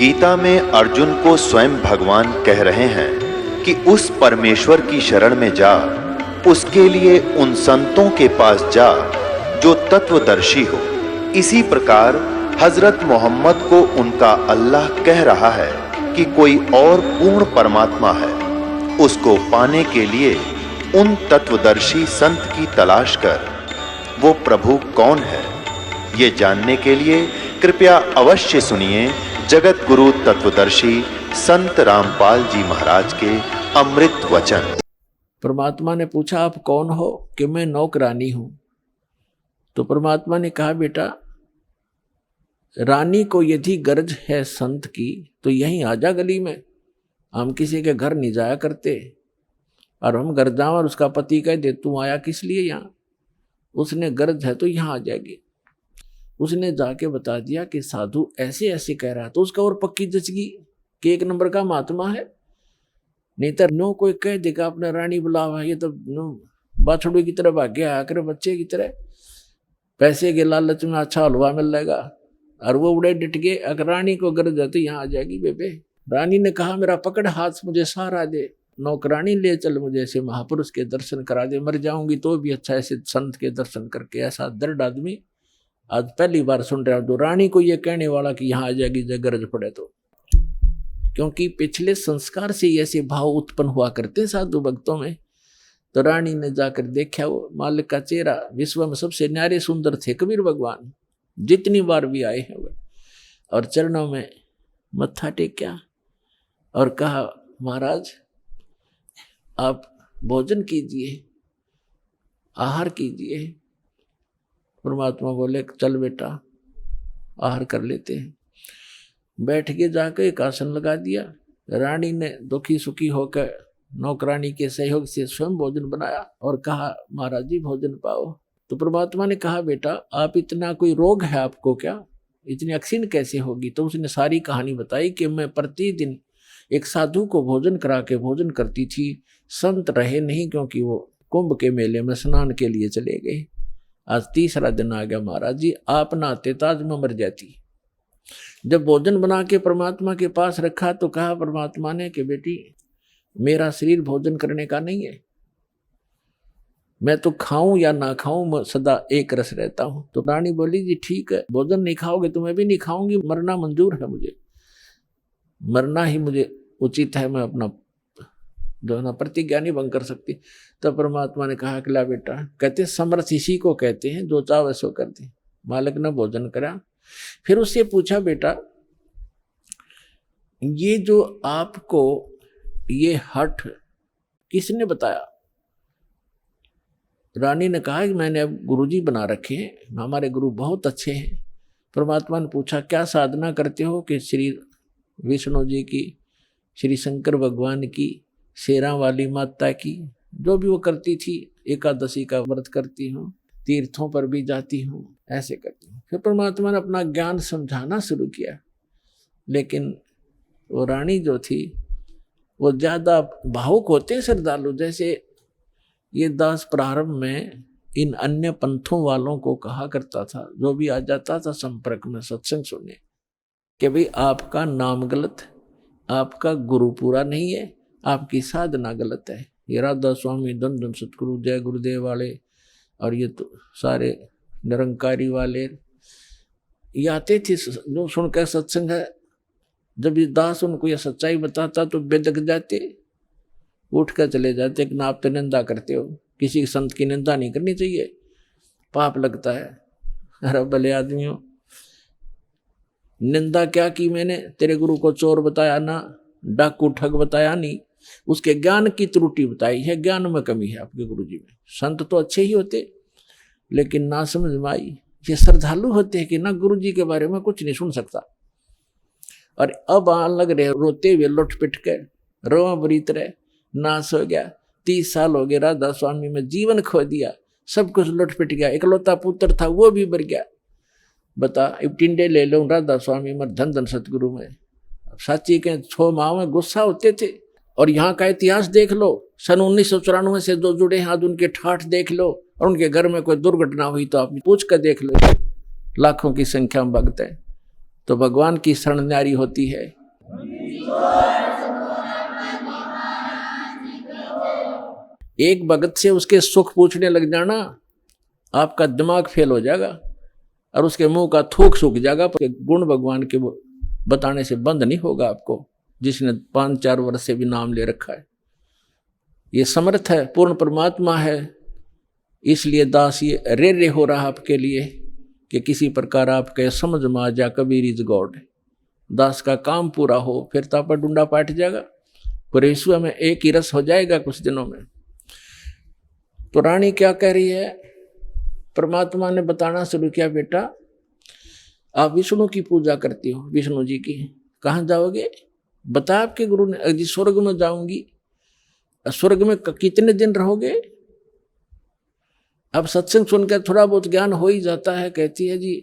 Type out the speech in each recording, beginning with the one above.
गीता में अर्जुन को स्वयं भगवान कह रहे हैं कि उस परमेश्वर की शरण में जा, उसके लिए उन संतों के पास जा जो तत्वदर्शी हो। इसी प्रकार हजरत मोहम्मद को उनका अल्लाह कह रहा है कि कोई और पूर्ण परमात्मा है, उसको पाने के लिए उन तत्वदर्शी संत की तलाश कर। वो प्रभु कौन है, ये जानने के लिए कृपया अवश्य सुनिए जगत गुरु तत्वदर्शी संत रामपाल जी महाराज के अमृत वचन। परमात्मा ने पूछा, आप कौन हो? कि मैं नौकरानी हूं। तो परमात्मा ने कहा, बेटा रानी को यदि गरज है संत की तो यहीं आ जा गली में। हम किसी के घर नहीं जाया करते, और हम घर जाओ और उसका पति कह दे तू आया किस लिए यहाँ, उसने गरज है तो यहाँ आ जाएगी। उसने जाके बता दिया कि साधु ऐसे ऐसे कह रहा, तो उसका और पक्की जचगी कि एक नंबर का महात्मा है। नहीं तो नो कोई कह देगा अपने रानी बुलावा, ये तो नो बाछड़ू की तरह भाग्य आया करे, बच्चे की तरह पैसे के लालच में अच्छा हलवा मिल जाएगा, और वो उड़े डिट गए। अगर रानी को गरज है तो यहाँ आ जाएगी बेबे। रानी ने कहा, मेरा पकड़ हाथ, मुझे सहारा दे, नौकरानी ले चल, मुझे ऐसे महापुरुष के दर्शन करा दे, मर जाऊंगी तो भी अच्छा ऐसे संत के दर्शन करके। ऐसा दर्द आदमी आज पहली बार सुन रहा हूं, तो रानी को ये कहने वाला कि यहाँ आ जाएगी जब गरज पड़े तो। क्योंकि पिछले संस्कार से ऐसे भाव उत्पन्न हुआ करते साधु भक्तों में। तो रानी ने जाकर देखा, वो मालिक का चेहरा विश्व में सबसे न्यारे सुंदर थे कबीर भगवान, जितनी बार भी आए हैं वो। और चरणों में मत्था टेका और कहा, महाराज आप भोजन कीजिए, आहार कीजिए। परमात्मा बोले, चल बेटा आहार कर लेते हैं। बैठ के जाकर एक आसन लगा दिया। रानी ने दुखी सुखी होकर नौकरानी के सहयोग से स्वयं भोजन बनाया और कहा, महाराज जी भोजन पाओ। तो परमात्मा ने कहा, बेटा आप इतना कोई रोग है आपको क्या, इतनी अक्सीन कैसे होगी? तो उसने सारी कहानी बताई कि मैं प्रतिदिन एक साधु को भोजन करा के भोजन करती थी। संत रहे नहीं क्योंकि वो कुंभ के मेले में स्नान के लिए चले गए। आज तीसरा दिन आ गया महाराज जी, आप ना आते तो आज मैं मर जाती। जब भोजन बना के परमात्मा के पास रखा तो कहा परमात्मा ने कि बेटी मेरा शरीर भोजन करने का नहीं है, मैं तो खाऊं या ना खाऊं मैं सदा एक रस रहता हूं। तो रानी बोली, जी ठीक है, भोजन नहीं खाओगे तो मैं भी नहीं खाऊंगी, मरना मंजूर है मुझे, मरना ही मुझे उचित है, मैं अपना जो है ना प्रतिज्ञा नहीं भंग कर सकती। तो परमात्मा ने कहा कि ला बेटा, कहते समर्थ इसी को कहते हैं जो चाहे सो कर दे। मालिक ने भोजन करा, फिर उससे पूछा, बेटा ये जो आपको ये हठ किसने बताया? रानी ने कहा कि मैंने अब गुरुजी बना रखे हैं, हमारे गुरु बहुत अच्छे हैं। परमात्मा ने पूछा, क्या साधना करते हो? कि श्री विष्णु जी की, श्री शंकर भगवान की, शेरा वाली माता की, जो भी वो करती थी, एकादशी का व्रत करती हूँ, तीर्थों पर भी जाती हूँ, ऐसे करती हूँ। फिर परमात्मा ने अपना ज्ञान समझाना शुरू किया। लेकिन वो रानी जो थी वो ज़्यादा भावुक होते श्रद्धालु। जैसे ये दास प्रारंभ में इन अन्य पंथों वालों को कहा करता था, जो भी आ जाता था संपर्क में सत्संग सुनने, कि भाई आपका नाम गलत, आपका गुरु पूरा नहीं है, आपकी साधना गलत है। ये राधा स्वामी, धन धन सतगुरु, जय गुरुदेव वाले और ये तो सारे निरंकारी वाले ये आते थे जो सुनकर सत्संग है। जब ये दास उनको यह सच्चाई बताता तो बेदक जाते, उठ कर चले जाते कि ना आप तो निंदा करते हो, किसी संत की निंदा नहीं करनी चाहिए, पाप लगता है। अरे भले आदमियों, निंदा क्या की मैंने? तेरे गुरु को चोर बताया ना, डाकू ठग बताया नहीं, उसके ज्ञान की त्रुटि बताई है, ज्ञान में कमी है आपके गुरुजी में। संत तो अच्छे ही होते लेकिन ना समझ में आई। ये श्रद्धालु होते हैं कि ना गुरुजी के बारे में कुछ नहीं सुन सकता, और अब आने लग रहे रोते हुए लुट पिट के, रोआ बरीत रहे, नाश हो गया। 30 साल हो गए राधा स्वामी में, जीवन खो दिया, सब कुछ लुट पिट गया, इकलौता पुत्र था वो भी मर गया। बता, अब टिंडे ले लो राधा स्वामी में, धन धन सतगुरु में। साची के 6 माह में गुस्सा होते थे। और यहाँ का इतिहास देख लो, सन 1994 से जो जुड़े हैं आज उनके ठाठ देख लो, और उनके घर में कोई दुर्घटना हुई तो आप पूछ कर देख लो, लाखों की संख्या में भक्त है। तो भगवान की शरण न्यारी होती है। एक भगत से उसके सुख पूछने लग जाना, आपका दिमाग फेल हो जाएगा और उसके मुंह का थूक सूख जाएगा। गुण भगवान के बताने से बंद नहीं होगा आपको, जिसने 5-4 वर्ष से भी नाम ले रखा है। ये समर्थ है, पूर्ण परमात्मा है, इसलिए दास ये रे हो रहा आपके लिए कि किसी प्रकार आपके समझ में आ जा कबीर इज गॉड। दास का काम पूरा हो, फिर तो आपका डूंडा पाट जाएगा, पर यीशु में एक ही रस हो जाएगा कुछ दिनों में। तो रानी क्या कह रही है, परमात्मा ने बताना शुरू किया, बेटा आप विष्णु की पूजा करती हो, विष्णु जी की, कहाँ जाओगे? बता आपके गुरु ने, जी स्वर्ग में जाऊंगी। स्वर्ग में कितने दिन रहोगे? अब सत्संग सुनकर थोड़ा बहुत ज्ञान हो ही जाता है। कहती है जी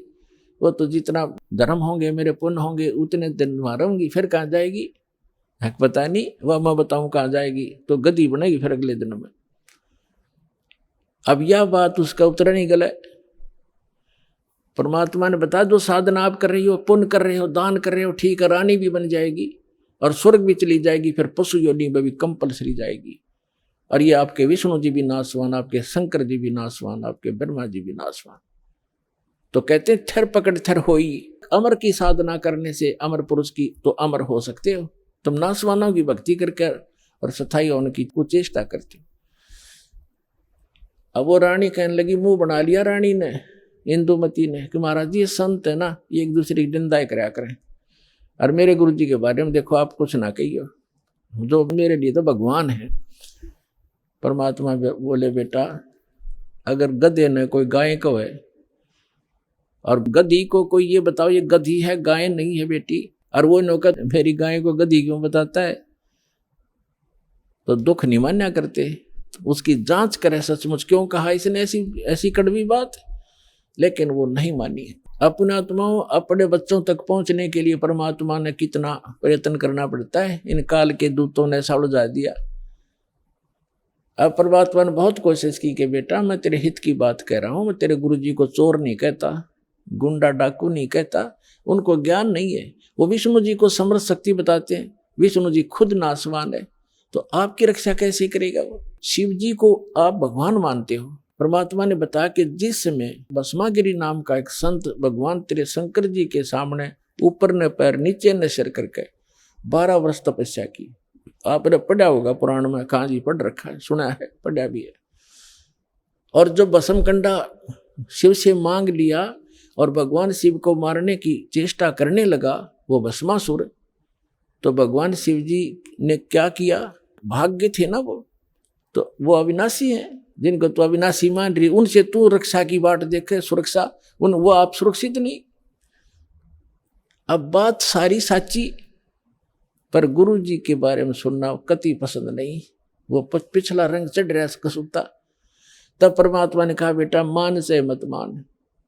वो तो जितना धर्म होंगे मेरे पुण्य होंगे उतने दिन वहां रहूंगी, फिर कहाँ जाएगी? पता नहीं, वह मैं बताऊं कहाँ जाएगी, तो गद्दी बनेगी फिर अगले दिनों में। अब यह बात उसका उत्तर नहीं गला। परमात्मा ने बताया जो साधना आप कर रही हो, पुण्य कर रहे हो, दान कर रहे हो, ठीक है, रानी भी बन जाएगी और स्वर्ग भी चली जाएगी, फिर पशु योनि में भी कंपलसरी जाएगी। और ये आपके विष्णु जी भी नासवान, आपके शंकर जी भी नासवान, आपके ब्रह्मा जी भी नासवान। तो कहते हैं थर पकड़ थर होई, अमर की साधना करने से अमर पुरुष की तो अमर हो सकते हो। तुम नासवानों की भक्ति करके और सथाई होने की कुचेष्टा करते हो। अब वो रानी कहने लगी, मुंह बना लिया रानी ने, इंदुमती ने, कि महाराज जी ये संत है ना, ये एक दूसरे की निंदा कराया करें, और मेरे गुरु जी के बारे में देखो आप कुछ ना कहियो, जो मेरे लिए तो भगवान है। परमात्मा बोले, बेटा अगर गधे ने कोई गाय को है और गधी को कोई ये बताओ ये गधी है गाय नहीं है बेटी, और वो नौकर मेरी गाय को गधी क्यों बताता है, तो दुख नहीं मान्या करते, उसकी जांच करे सचमुच क्यों कहा इसने ऐसी कड़वी बात। लेकिन वो नहीं मानी। अपने आत्माओं अपने बच्चों तक पहुंचने के लिए परमात्मा ने कितना प्रयत्न करना पड़ता है, इन काल के दूतों ने ऐसा उलझा दिया। अब परमात्मा ने बहुत कोशिश की कि बेटा मैं तेरे हित की बात कह रहा हूं, मैं तेरे गुरु जी को चोर नहीं कहता, गुंडा डाकू नहीं कहता, उनको ज्ञान नहीं है, वो विष्णु जी को समर्थ शक्ति बताते हैं, विष्णु जी खुद नासवान है, तो आपकी रक्षा कैसे करेगा वो? शिव जी को आप भगवान मानते हो, परमात्मा ने बताया कि जिस समय भस्मागिरी नाम का एक संत भगवान तेरे शंकर जी के सामने ऊपर ने पैर नीचे ने सिर करके 12 वर्ष तपस्या की। आपने पढ़ा होगा पुराण में, कहाँ जी पढ़ रखा है, सुना है, पढ़ा भी है। और जो भस्मकंडा शिव से मांग लिया और भगवान शिव को मारने की चेष्टा करने लगा वो भस्मासुर, तो भगवान शिव जी ने क्या किया, भाग्य थे ना वो, तो वो अविनाशी है, जिनको तो अविनाशी मान रही, उनसे तू रक्षा की बात देखे, सुरक्षा, वो आप सुरक्षित नहीं। अब बात सारी साची, पर गुरु जी के बारे में सुनना कति पसंद नहीं, वो पिछला रंग चढ़ रहा कसूता। तब परमात्मा ने कहा, बेटा मान से मत मान,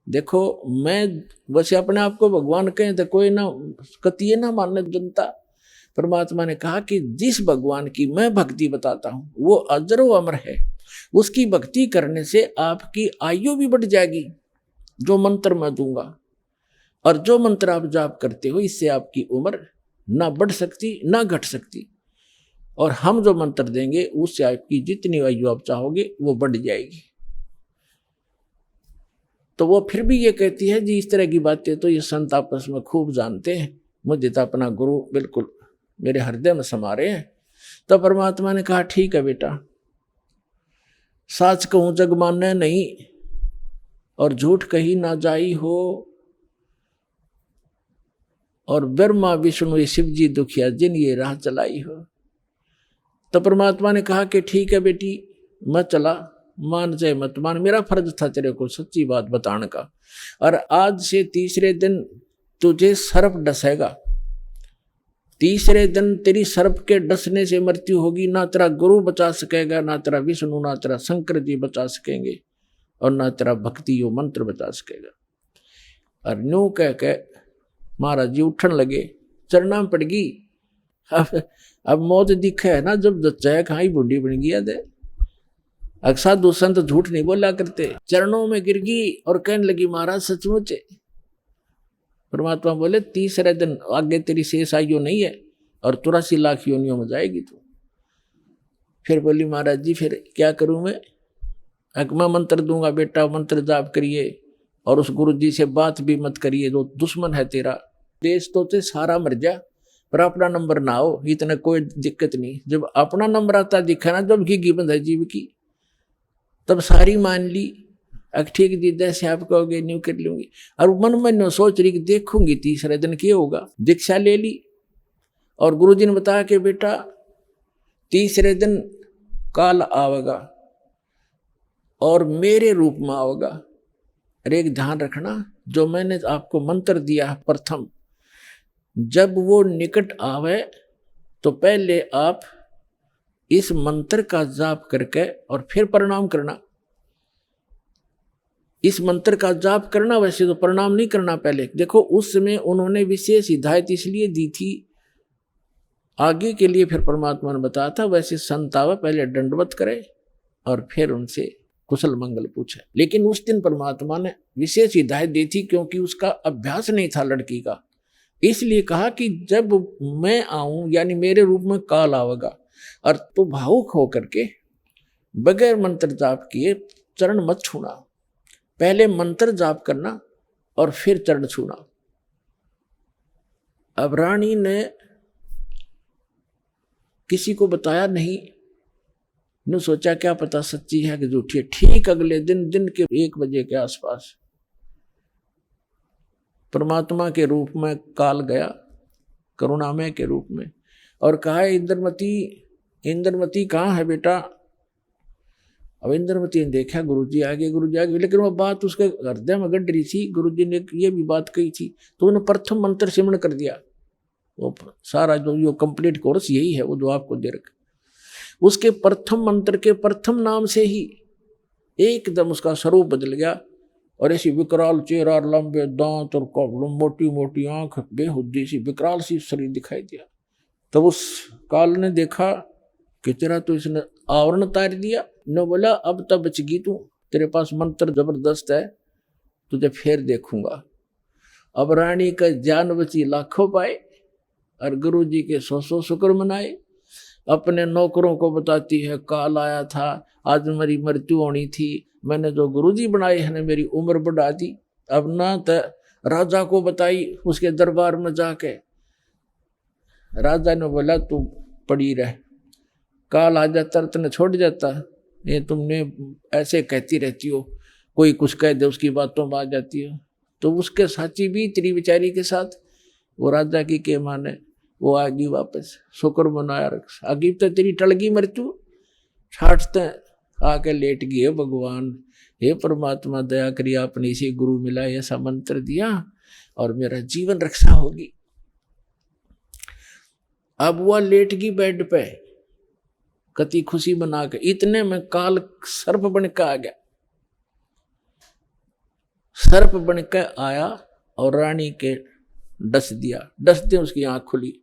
देखो मैं वैसे अपने आप को भगवान कहें तो कोई ना कतिये ना मानने जनता। परमात्मा ने कहा कि जिस भगवान की मैं भक्ति बताता हूं वो अजरो अमर है, उसकी भक्ति करने से आपकी आयु भी बढ़ जाएगी, जो मंत्र मैं दूंगा, और जो मंत्र आप जाप करते हो इससे आपकी उम्र ना बढ़ सकती ना घट सकती, और हम जो मंत्र देंगे उससे आपकी जितनी आयु आप चाहोगे वो बढ़ जाएगी। तो वो फिर भी ये कहती है जी इस तरह की बातें तो ये संत आपस में खूब जानते हैं, मुझे तो अपना गुरु बिल्कुल मेरे हृदय में समा रहे हैं। तो परमात्मा ने कहा, ठीक है बेटा, साच कहूं जग माने नहीं और झूठ कही ना जाई हो, और ब्रह्मा विष्णु ये शिव जी दुखिया जिन ये राह चलाई हो। तो परमात्मा ने कहा कि ठीक है बेटी, मैं चला, मान जाए मत मान, मेरा फर्ज था तेरे को सच्ची बात बताने का, और आज से तीसरे दिन तुझे सर्प डसेगा, तीसरे दिन तेरी सर्प के डसने से मृत्यु होगी, ना तेरा गुरु बचा सकेगा, ना तेरा विष्णु, ना तेरा शंकर जी बचा सकेंगे, और ना तेरा भक्ति यो मंत्र बचा सकेगा। और न्यू कह के महाराज जी उठन लगे, चरना पड़ गई। अब मौत दिखे है ना, जब जच्चा खाई बूढ़ी बन गया दे। साधु संत झूठ नहीं बोला करते, चरणों में गिर गई और कहने लगी महाराज सचमुच परमात्मा बोले 30 दिन आगे तेरी शेष आयु नहीं है और 83 लाख योनियों में जाएगी तू। फिर बोली महाराज जी फिर क्या करूं मैं मंत्र दूंगा बेटा, मंत्र जाप करिए और उस गुरु जी से बात भी मत करिए, जो दुश्मन है तेरा। देश तो ते सारा मर जा पर अपना नंबर ना हो, इतना कोई दिक्कत नहीं। जब अपना नंबर आता दिखा ना, जब की बंधा जीव की, तब सारी मान ली। ठीक जी जैसे आप कहोगे न्यू कर लूंगी। और मन में सोच रही कि देखूंगी 30 दिन क्या होगा। दीक्षा ले ली और गुरुजी ने बताया कि बेटा 30 दिन काल आवेगा और मेरे रूप में आवेगा। अरे एक ध्यान रखना, जो मैंने आपको मंत्र दिया प्रथम, जब वो निकट आवे तो पहले आप इस मंत्र का जाप करके और फिर प्रणाम करना। इस मंत्र का जाप करना, वैसे तो प्रणाम नहीं करना पहले। देखो उस समय उन्होंने विशेष हिदायत इसलिए दी थी आगे के लिए, फिर परमात्मा ने बताया था वैसे संत आवे पहले दंडवत करे और फिर उनसे कुशल मंगल पूछे। लेकिन उस दिन परमात्मा ने विशेष हिदायत दी थी क्योंकि उसका अभ्यास नहीं था लड़की का, इसलिए कहा कि जब मैं आऊं यानी मेरे रूप में काल आवेगा और तो भावुक होकर के बगैर मंत्र जाप किए चरण मत छूना, पहले मंत्र जाप करना और फिर चरण छूना। अब रानी ने किसी को बताया नहीं, ने सोचा क्या पता सच्ची है कि झूठी है। ठीक अगले दिन के 1 बजे के आसपास परमात्मा के रूप में काल गया, करुणामय के रूप में, और कहा इंद्रमती कहाँ है बेटा। अब इंद्रमती ने देखा गुरुजी आगे, लेकिन वो बात उसके हृदय में गड़ रही थी। गुरुजी ने ये भी बात कही थी तो उन्होंने प्रथम मंत्र सिमरण कर दिया। वो सारा जो कंप्लीट कोर्स यही है वो जो आपको दे रखा, उसके प्रथम मंत्र के प्रथम नाम से ही एकदम उसका स्वरूप बदल गया और ऐसी विकराल चेहरा, लंबे दांत और मोटी मोटी आंख, बेहुद्दी सी विकराल सी शरीर दिखाई दिया। तब उस काल ने देखा कि तेरा तो इसने आवरण उतार दिया। न बोला अब तब बचगी तू, तेरे पास मंत्र जबरदस्त है, तुझे फिर देखूंगा। अब रानी का जान बची लाखों पाए और गुरु जी के 100 शुक्र मनाए। अपने नौकरों को बताती है काल आया था, आज मेरी मृत्यु होनी थी, मैंने जो गुरुजी बनाए हैं मेरी उम्र बढ़ा दी। अब ना तो राजा को बताई, उसके दरबार में जाके राजा ने बोला तू पड़ी रह, काल आ जाता तने छोड़ जाता, ये तुमने ऐसे कहती रहती हो, कोई कुछ कह दे उसकी बातों में आ जाती हो। तो उसके साची भी तेरी बेचारी के साथ वो राजा की के माने वो आगी वापस, शुक्र मनाया रख आगी तो तेरी टलगी मृत्यु, छाटते आके लेट गई। है भगवान, हे परमात्मा दया करिए, आपने इसे गुरु मिला, ऐसा मंत्र दिया और मेरा जीवन रक्षा होगी। अब वह लेट गई बेड पे कति खुशी बना के, इतने में काल सर्प बन के आ गया। सर्प बन के आया और रानी के डस दे उसकी आंख खुली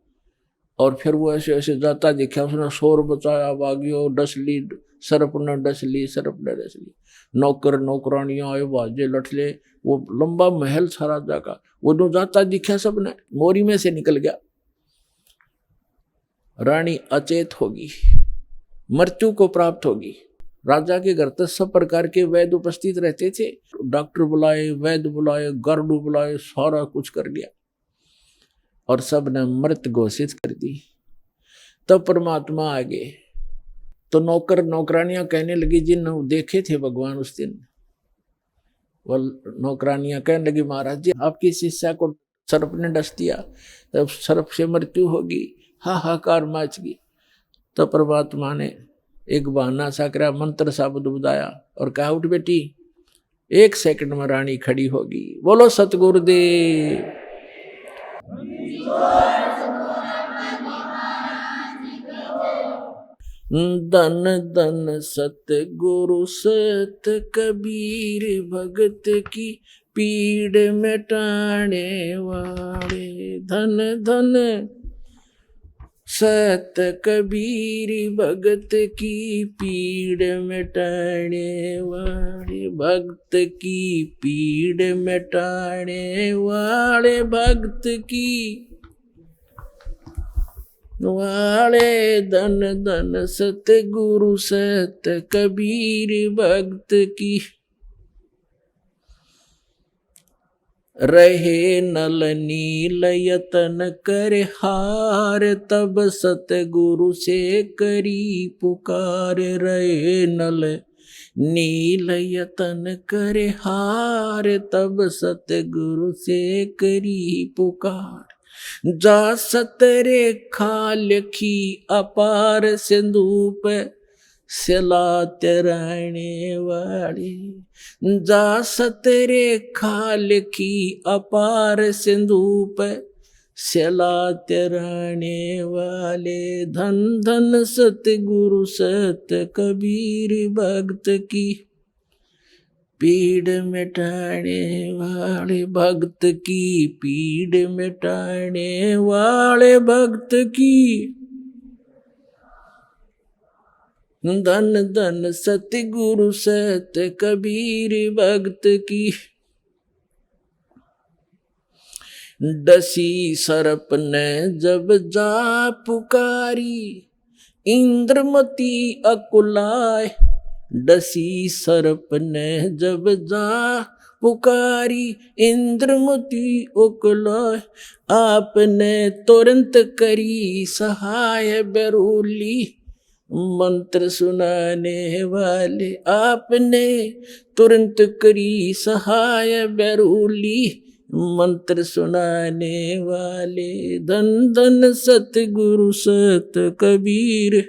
और फिर वो ऐसे ऐसे जाता देखा, उसने शोर बचाया, भागियो, डस ली सर्प ने, डस ली सर्प ने, डस ली। नौकर नौकरानियां आए, बाजे लठले, वो लंबा महल था राजा का, वो जो जाता दिखा सबने, मोरी में से निकल गया। रानी अचेत होगी, मृत्यु को प्राप्त होगी। राजा के घर तक सब प्रकार के वैद्य उपस्थित रहते थे, डॉक्टर बुलाए, वैद्य बुलाए, गार्डू बुलाए, सारा कुछ कर दिया और सब ने मृत घोषित कर दी। तब परमात्मा आ गए तो नौकर नौकरानियां कहने लगी, जिन देखे थे भगवान उस दिन, वो नौकरानियां कहने लगी महाराज जी आपकी शिष्या को सर्प ने डस दिया, तब सर्प से मृत्यु होगी, हाहाकार मच गई। तो परमात्मा ने एक बहाना सा करा, मंत्र शब्द बुझाया और कहा उठ बेटी, 1 सेकंड में रानी खड़ी होगी। बोलो सतगुरुदेव। धन धन सतगुरु सत कबीर, भगत की पीड़ मिटाने वाले। धन धन सत कबीर भगत की पीड़ मिटाने वाले, भक्त की पीड़ मिटाने वाले, भक्त की वाले धन धन सतगुरु सत कबीर भक्त की। रहे नल नील यतन कर हार, तब सतगुरु से करी पुकार। रहे नल नील यतन कर हार, तब सतगुरु से करी पुकार। जा सतरे खालखी अपार, सिंधु पे सिला तराने वाली। जा सतरे खालखी अपार, सिंधु पे सिला तराने वाले। धन धन सतगुरु सत कबीर भक्त की पीड़ मिटाने वाले, भक्त की पीड़ मिटाने वाले, भक्त की धन धन सतगुरु सत कबीर भक्त की। डसी सर्प ने जब जा पुकारी, इंद्रमती अकुलाय। डसी सर्प ने जब जा पुकारी, इंद्रमती अकुलाय। आपने तुरंत करी सहाय बेरूली, मंत्र सुनाने वाले। आपने तुरंत करी सहाय बेरूली, मंत्र सुनाने वाले। धन धन सतगुरु सत कबीर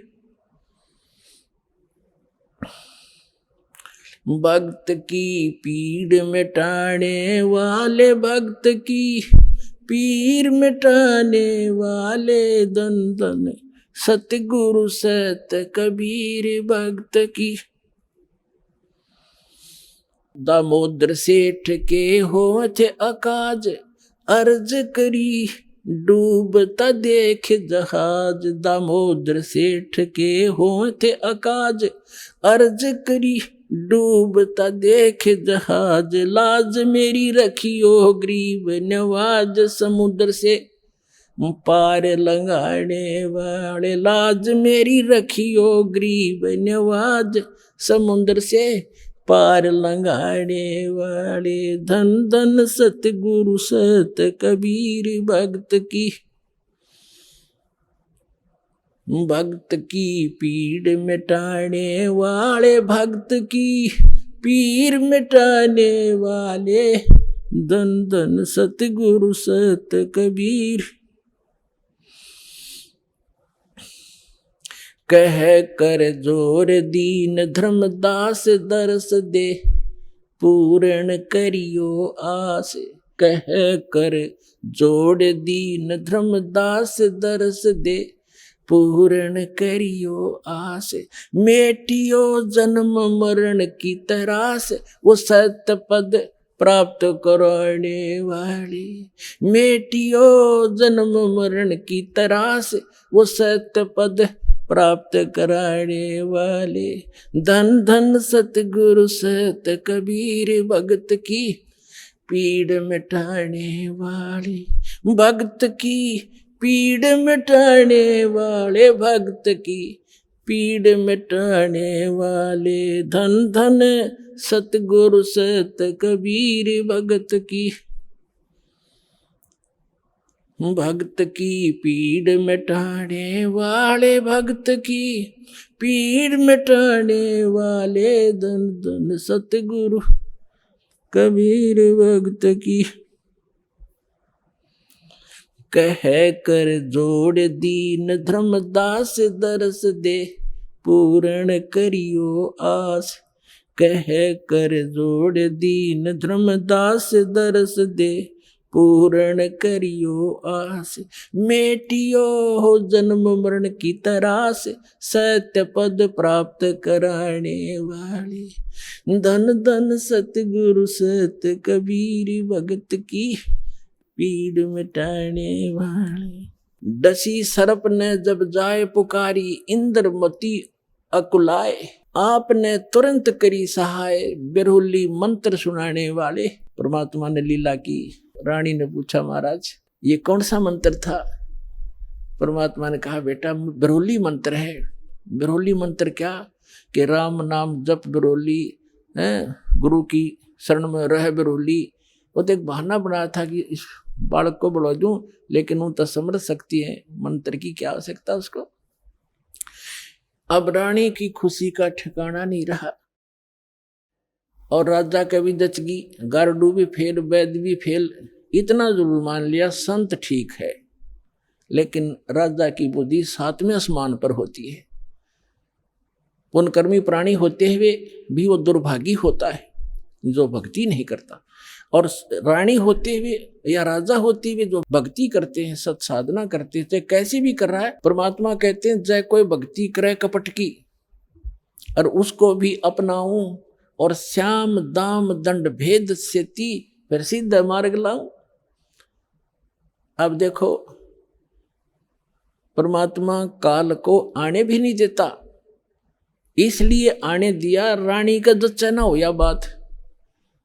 भक्त की पीड़ मिटाने वाले, भक्त की पीर मिटाने वाले। धन धन सतगुरु सत कबीर भक्त की। दामोदर सेठ के होठ अकाज, अर्ज करी डूबता देख जहाज। दामोदर सेठ के होठ अकाज, अर्ज करी डूबता देख जहाज। लाज मेरी रखियो गरीब नवाज, समुद्र से पार लंघाने वाले। लाज मेरी रखियो गरीब नवाज, समुद्र से पार लंघाने वाले। धन धन सतगुरु सत कबीर भक्त की भक्त की पीड़ मिटाने वाले, भक्त की पीर मिटाने वाले। धन धन सतगुरु सत कबीर। कह कर जोर दीन धर्मदास, दरस दे पूर्ण करियो आस। कह कर जोड़ दीन धर्मदास, दरस दे पूर्ण करियो आस। मेटियो जन्म मरण की तरास, वो सत्य पद प्राप्त कराने वाली। मेटियो जन्म मरण की तरास, वो सत्य पद प्राप्त कराने वाले। धन धन सतगुरु सत कबीर भक्त की पीड़ मिटाने वाली, भक्त की पीड़ मिटाने वाले, भक्त की पीड़ मिटाने वाले। धन धन सतगुरु सत कबीर भक्त की भक्त की पीड़ मिटाने वाले, भक्त की पीड़ मिटाने वाले। धन धन सतगुरु कबीर भक्त की। कह कर जोड़ दीन धर्मदास, दरस दे पूर्ण करियो आस। कह कर जोड़ दीन धर्मदास, दरस दे पूर्ण करियो आस। मेटियो हो जन्म मरण की तरास, सत्य पद प्राप्त कराने वाले। धन धन सतगुरु सत कबीर भक्त की पीड़ मिटाने वाले। डसी सर्प ने जब जाए पुकारी, इंद्रमती अकुलाए, आपने तुरंत करी सहाय, बिरहुली मंत्र सुनाने वाले। परमात्मा ने लीला की। रानी ने पूछा महाराज ये कौन सा मंत्र था? परमात्मा ने कहा बेटा बिरहुली मंत्र है। बिरहुली मंत्र क्या? कि राम नाम जप बिरहुली, गुरु की शरण में रह बिरहुली। वो तो एक बहाना बनाया था कि इस बालक को बढ़ा दूं, लेकिन वो तो समझ सकती है मंत्र की क्या आवश्यकता उसको। अब रानी की खुशी का ठिकाना नहीं रहा और राजा का भी दचगी, गारडू भी फेल, वैद्य भी फेल। इतना जरूर मान लिया संत ठीक है, लेकिन राजा की बुद्धि 7वें आसमान पर होती है। पुण्यकर्मी प्राणी होते हुए भी वो दुर्भागी होता है जो भक्ति नहीं करता, और रानी होते हुए या राजा होते हुए जो भक्ति करते हैं, सत साधना करते हैं, चाहे कैसी भी कर रहा है। परमात्मा कहते हैं चाहे कोई भक्ति करे कपट की और उसको भी अपनाऊं, और श्याम दाम दंड भेद से ती फिर सीधा मार्ग लाऊं। अब देखो परमात्मा काल को आने भी नहीं देता, इसलिए आने दिया रानी का जच्चा ना हो या बात।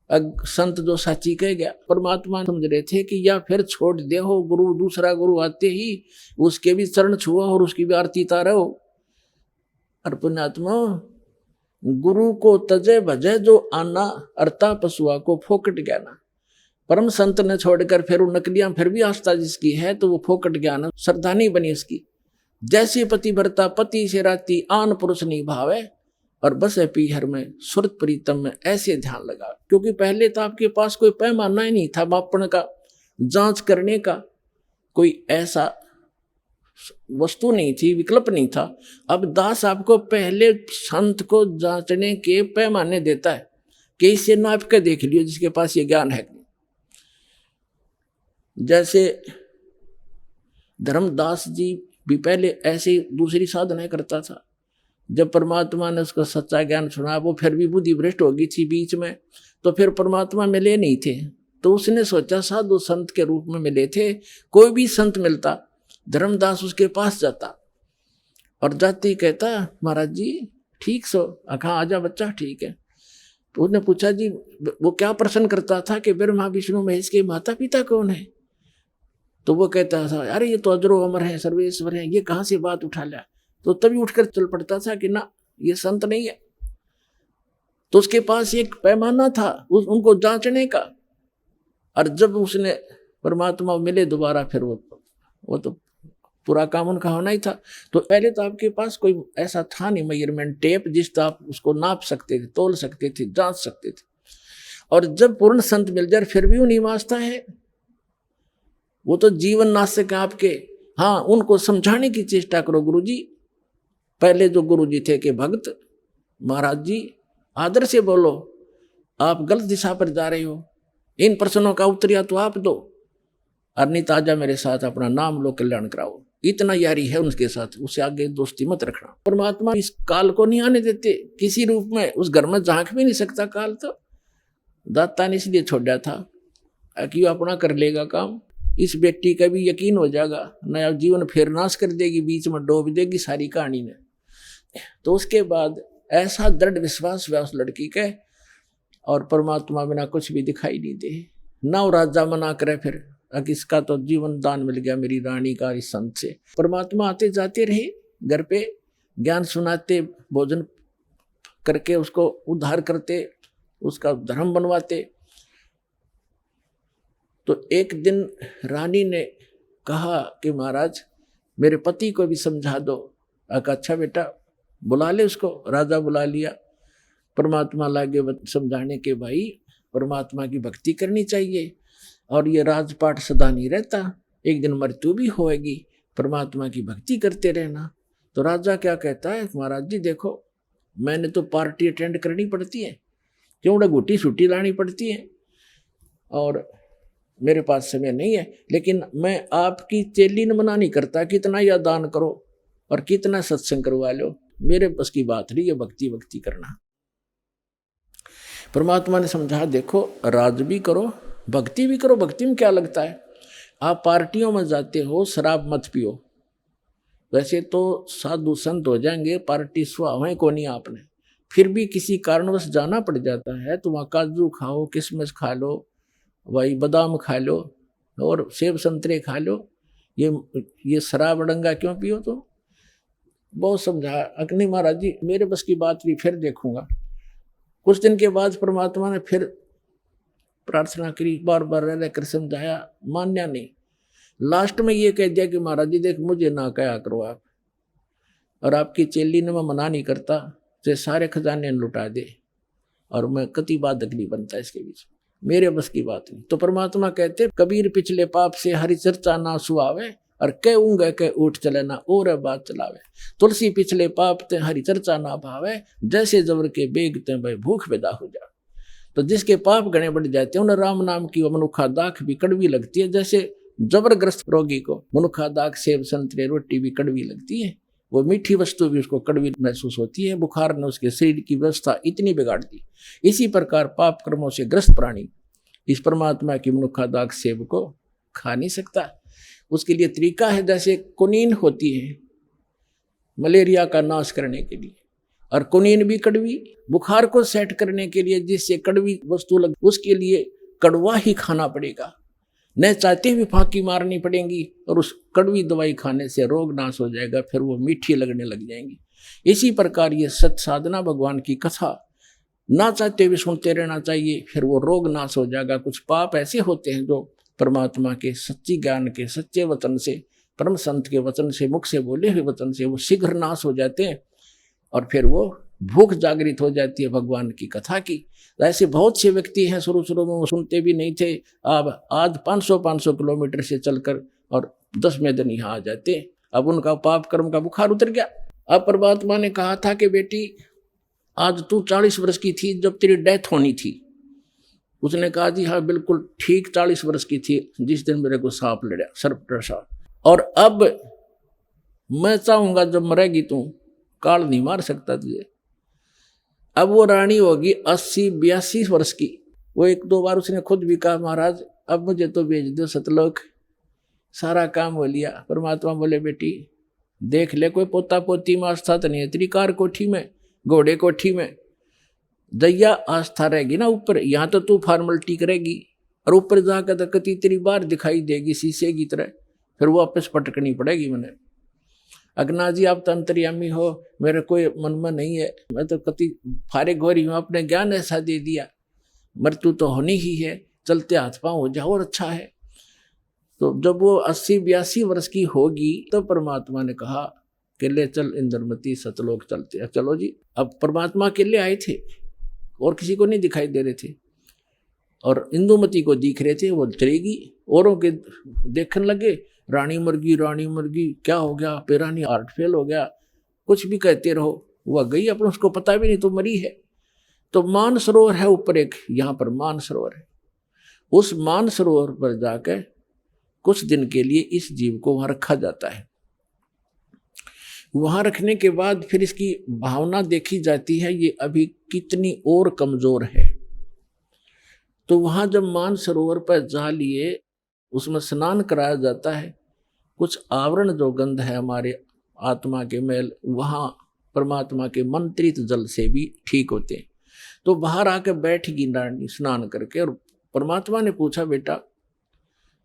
संत जो साची कह गया, परमात्मा समझ रहे थे कि या फिर छोड़ दे हो गुरु, दूसरा गुरु आते ही उसके भी चरण छुआ और उसकी भी आरती तारो। और पुण्यात्मा गुरु को तजे भजे जो आना, अर्ता पशुआ को फोकट ज्ञाना। परम संत ने छोड़कर फिर वो नकलियां फिर भी आस्था जिसकी है तो वो फोकट ज्ञान श्रद्धा नहीं बनी इसकी। जैसे पति भरता पति से राती, आन पुरुष नहीं भावे, और बस है पीहर में सुरत प्रीतम में, ऐसे ध्यान लगा। क्योंकि पहले तो आपके पास कोई पैमाना ही नहीं था मापन का, जांच करने का कोई ऐसा वस्तु नहीं थी, विकल्प नहीं था। अब दास आपको पहले संत को जांचने के पैमाने देता है कि इसे नाप के देख लियो जिसके पास ये ज्ञान है। जैसे धर्मदास जी भी पहले ऐसे दूसरी साधना करता था। जब परमात्मा ने उसको सच्चा ज्ञान सुना, वो फिर भी बुद्धि भ्रष्ट हो गई थी बीच में, तो फिर परमात्मा मिले नहीं थे। तो उसने सोचा साधु संत के रूप में मिले थे, कोई भी संत मिलता धर्मदास उसके पास जाता और जाते ही कहता महाराज जी ठीक सो, कहा आजा बच्चा ठीक है। तो उसने पूछा जी वो क्या प्रश्न करता था कि ब्रह्मा विष्णु महेश के माता पिता कौन है? तो वो कहता था अरे ये तो अजरो अमर है, सर्वेश्वर है, ये कहाँ से बात उठा लिया? तो तभी उठकर चल पड़ता था कि ना ये संत नहीं है। तो उसके पास एक पैमाना था उनको जांचने का। और जब उसने परमात्मा मिले दोबारा, फिर वो तो पूरा काम उनका होना ही था। तो पहले तो आपके पास कोई ऐसा था नहीं मेजरमेंट टेप जिससे आप उसको नाप सकते थे, तोल सकते थे, जांच सकते थे। और जब पूर्ण संत मिल जाए फिर भी वो नहीं वास्ता है, वो तो जीवन नाशक है आपके। हाँ, उनको समझाने की चेष्टा करो गुरुजी। पहले जो गुरुजी थे कि भक्त महाराज जी आदर से बोलो, आप गलत दिशा पर जा रहे हो, इन प्रश्नों का उत्तर तो आप दो, और नहीं ताजा मेरे साथ अपना नाम लो, कल्याण कराओ। इतना यारी है उनके साथ, उससे आगे दोस्ती मत रखना। परमात्मा इस काल को नहीं आने देते किसी रूप में, उस घर में झांक भी नहीं सकता काल। तो दाता ने इसलिए छोड़ा था कि वो अपना कर लेगा काम। इस बेटी का भी यकीन हो जाएगा, नया जीवन फिर नाश कर देगी, बीच में डूब देगी सारी कहानी में। तो उसके बाद ऐसा दृढ़ विश्वास हुआ उस लड़की के, और परमात्मा बिना कुछ भी दिखाई नहीं दे। ना वो राजा मना करे फिर, इसका तो जीवन दान मिल गया मेरी रानी का इस संत से। परमात्मा आते जाते रहे घर पे, ज्ञान सुनाते, भोजन करके उसको उद्धार करते, उसका धर्म बनवाते। तो एक दिन रानी ने कहा कि महाराज मेरे पति को भी समझा दो। अच्छा बेटा बुला ले उसको। राजा बुला लिया। परमात्मा लागे समझाने के भाई परमात्मा की भक्ति करनी चाहिए, और ये राजपाट सदा नहीं रहता, एक दिन मृत्यु भी होएगी, परमात्मा की भक्ति करते रहना। तो राजा क्या कहता है, महाराज जी देखो मैंने तो पार्टी अटेंड करनी पड़ती है, क्यों गुटी छुट्टी लानी पड़ती है, और मेरे पास समय नहीं है, लेकिन मैं आपकी चेली न मना नहीं करता, कितना या दान करो और कितना सत्संग करवा लो, मेरे बस की बात नहीं है भक्ति भक्ति करना। परमात्मा ने समझा देखो राज भी करो भक्ति भी करो, भक्ति में क्या लगता है, आप पार्टियों में जाते हो, शराब मत पियो। वैसे तो साधु संत हो जाएंगे, पार्टी सुहावें को नहीं आपने, फिर भी किसी कारणवश जाना पड़ जाता है तो वहाँ काजू खाओ, किशमिश खा लो, भाई बादाम खा लो और सेब संतरे खा लो। ये शराब डंगा क्यों पियो? तो बहुत समझा, अग्नि महाराज जी मेरे बस की बात भी, फिर देखूंगा। कुछ दिन के बाद परमात्मा ने फिर प्रार्थना करी, बार बार रह कर समझाया, मान्या नहीं। लास्ट में ये कह दिया कि महाराज जी देख, मुझे ना कहा करो आप, और आपकी चेली ने मैं मना नहीं करता, तो सारे खजाने लुटा दे, और मैं कति बाधक नहीं बनता इसके बीच, मेरे बस की बात नहीं। तो परमात्मा कहते, कबीर पिछले पाप से हरि चर्चा ना सुहावे, और कह ऊँगे कह उठ चले ना और बात चलावे। तुलसी पिछले पाप ते हरि चर्चा ना भावे, जैसे जबर के बेग ते भाई भूख पैदा हो जा। तो जिसके पाप गणे बढ़ जाते हैं उन्हें राम नाम की मनुखा दाख भी कड़वी लगती है। जैसे जबरग्रस्त रोगी को मनुखा दाख, सेब संतरे, रोटी भी कड़वी लगती है, वो मीठी वस्तु भी उसको कड़वी महसूस होती है। बुखार ने उसके शरीर की व्यवस्था इतनी बिगाड़ दी। इसी प्रकार पाप कर्मों से ग्रस्त प्राणी इस परमात्मा की मनुखा दाख सेब को खा नहीं सकता। उसके लिए तरीका है, जैसे कुनीन होती है मलेरिया का नाश करने के लिए, और कुनीन भी कड़वी, बुखार को सेट करने के लिए जिससे कड़वी वस्तु लग, उसके लिए कड़वा ही खाना पड़ेगा, न चाहते हुए फांकी मारनी पड़ेगी, और उस कड़वी दवाई खाने से रोग नाश हो जाएगा, फिर वो मीठी लगने लग जाएंगी। इसी प्रकार ये सत साधना भगवान की कथा ना चाहते हुए सुनते रहना चाहिए, फिर वो रोग नाश हो जाएगा। कुछ पाप ऐसे होते हैं जो परमात्मा के सच्ची ज्ञान के सच्चे वचन से, परम संत के वचन से, मुख से बोले हुए वचन से वो शीघ्र नाश हो जाते हैं, और फिर वो भूख जागृत हो जाती है भगवान की कथा की। ऐसे बहुत से व्यक्ति हैं, शुरू शुरू में वो सुनते भी नहीं थे, अब आज 500 किलोमीटर से चलकर और 10वें दिन यहाँ आ जाते। अब उनका पाप कर्म का बुखार उतर गया। अब परमात्मा ने कहा था कि बेटी आज तू 40 वर्ष की थी जब तेरी डेथ होनी थी। उसने कहा जी हाँ बिल्कुल ठीक 40 वर्ष की थी जिस दिन मेरे को सांप लड़ा, सर्प डसा, और अब मैं चाहूंगा जब मरेगी तू, काल नहीं मार सकता तुझे। अब वो रानी होगी 80-82 वर्ष की। वो 1-2 बार उसने खुद भी कहा महाराज अब मुझे तो भेज दो सतलोक, सारा काम हो लिया। परमात्मा बोले बेटी देख ले, कोई पोता पोती में आस्था तो नहीं है, त्रिकार कोठी में, घोड़े कोठी में दैया आस्था रहेगी ना ऊपर, यहाँ तो तू फॉर्मलिटी करेगी, और ऊपर जाकर तो कति तेरी बार दिखाई देगी शीशे की तरह, फिर वो वापस पटकनी पड़ेगी। मैंने अगना जी आप तो अंतर्यामी हो, मेरे कोई मन में नहीं है, मैं तो कति फारिग हो रही हूँ, अपने ज्ञान ऐसा दे दिया, मृत्यु तो होनी ही है, चलते हाथ पाँव हो जाओ और अच्छा है। तो जब वो 80-82 वर्ष की होगी तो परमात्मा ने कहा कि ले चल इंद्रमती सतलोक चलते हैं। चलो जी, अब परमात्मा के लिए आए थे और किसी को नहीं दिखाई दे रहे थे, और इंदुमती को दिख रहे थे, वो चलेगी। औरों के देखने लगे रानी मरगी, रानी मरगी, क्या हो गया, पेरानी हार्ट फेल हो गया, कुछ भी कहते रहो, वह गई अपन, उसको पता भी नहीं तो मरी है। तो मान सरोवर है ऊपर एक, यहाँ पर मान सरोवर है, उस मान सरोवर पर जाकर कुछ दिन के लिए इस जीव को वहां रखा जाता है। वहां रखने के बाद फिर इसकी भावना देखी जाती है, ये अभी कितनी और कमजोर है। तो वहां जब मान सरोवर पर जा लिए, उसमें स्नान कराया जाता है, कुछ आवरण जो गंध है हमारे आत्मा के मैल, वहां परमात्मा के मंत्रित जल से भी ठीक होते हैं। तो बाहर आकर बैठ गई रानी स्नान करके, और परमात्मा ने पूछा बेटा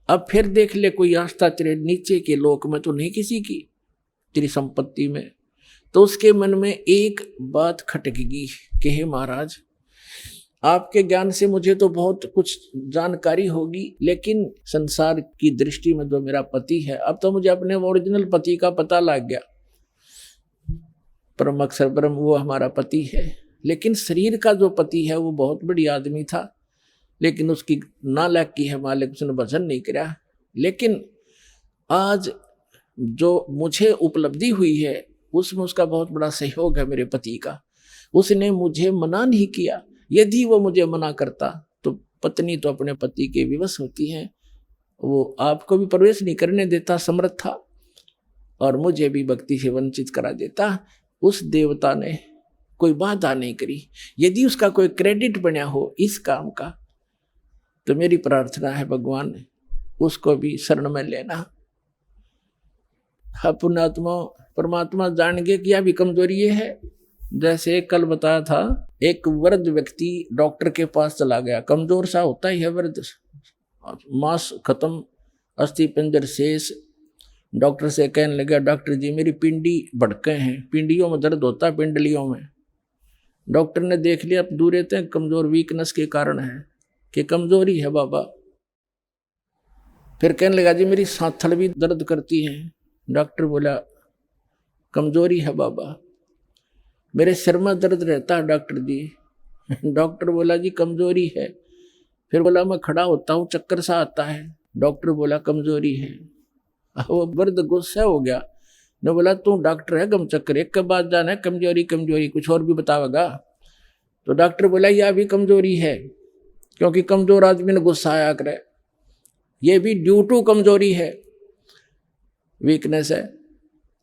अब फिर देख ले, कोई आस्था तेरे नीचे के लोक में तो नहीं किसी की, तेरी संपत्ति में। तो उसके मन में एक बात खटकेगी कि हे महाराज आपके ज्ञान से मुझे तो बहुत कुछ जानकारी होगी, लेकिन संसार की दृष्टि में जो मेरा पति है, अब तो मुझे अपने ओरिजिनल पति का पता लग गया, परम अक्षर ब्रह्म वो हमारा पति है। लेकिन शरीर का जो पति है वो बहुत बड़ी आदमी था, लेकिन उसकी नालायकी है मालिक, उसने भजन नहीं किया। लेकिन आज जो मुझे उपलब्धि हुई है उसमें उसका बहुत बड़ा सहयोग है मेरे पति का। उसने मुझे मना नहीं किया, यदि वो मुझे मना करता तो पत्नी तो अपने पति के विवश होती है, वो आपको भी प्रवेश नहीं करने देता समर्थ था, और मुझे भी भक्ति से वंचित करा देता। उस देवता ने कोई बाधा नहीं करी। यदि उसका कोई क्रेडिट बना हो इस काम का, तो मेरी प्रार्थना है भगवान उसको भी शरण में लेना। पुण्यात्मा परमात्मा जान गए कि यह भी कमजोरी ये है। जैसे कल बताया था, एक वृद्ध व्यक्ति डॉक्टर के पास चला गया, कमजोर सा होता ही है वृद्ध, मांस खत्म, अस्थि पिंजर शेष। डॉक्टर से कहने लगा, डॉक्टर जी मेरी पिंडी भड़के हैं, पिंडियों में दर्द होता है, पिंडलियों में। डॉक्टर ने देख लिया, दूर रहते हैं, कमजोर वीकनेस के कारण है कि कमजोरी है बाबा। फिर कहने लगा जी मेरी सांथल भी दर्द करती है। डॉक्टर बोला कमजोरी है बाबा। मेरे सिर में दर्द रहता है डॉक्टर जी। डॉक्टर बोला जी कमजोरी है। फिर बोला मैं खड़ा होता हूँ चक्कर सा आता है। डॉक्टर बोला कमजोरी है। वो वृद्ध गुस्सा हो गया, ने बोला तू डॉक्टर है गम चक्कर, एक के बाद जाना है कमजोरी कमजोरी, कुछ और भी बतावेगा। तो डॉक्टर बोला यह भी कमजोरी है, क्योंकि कमजोर आदमी ने गुस्सा आया करे, ये भी ड्यू टू कमजोरी है, वीकनेस है।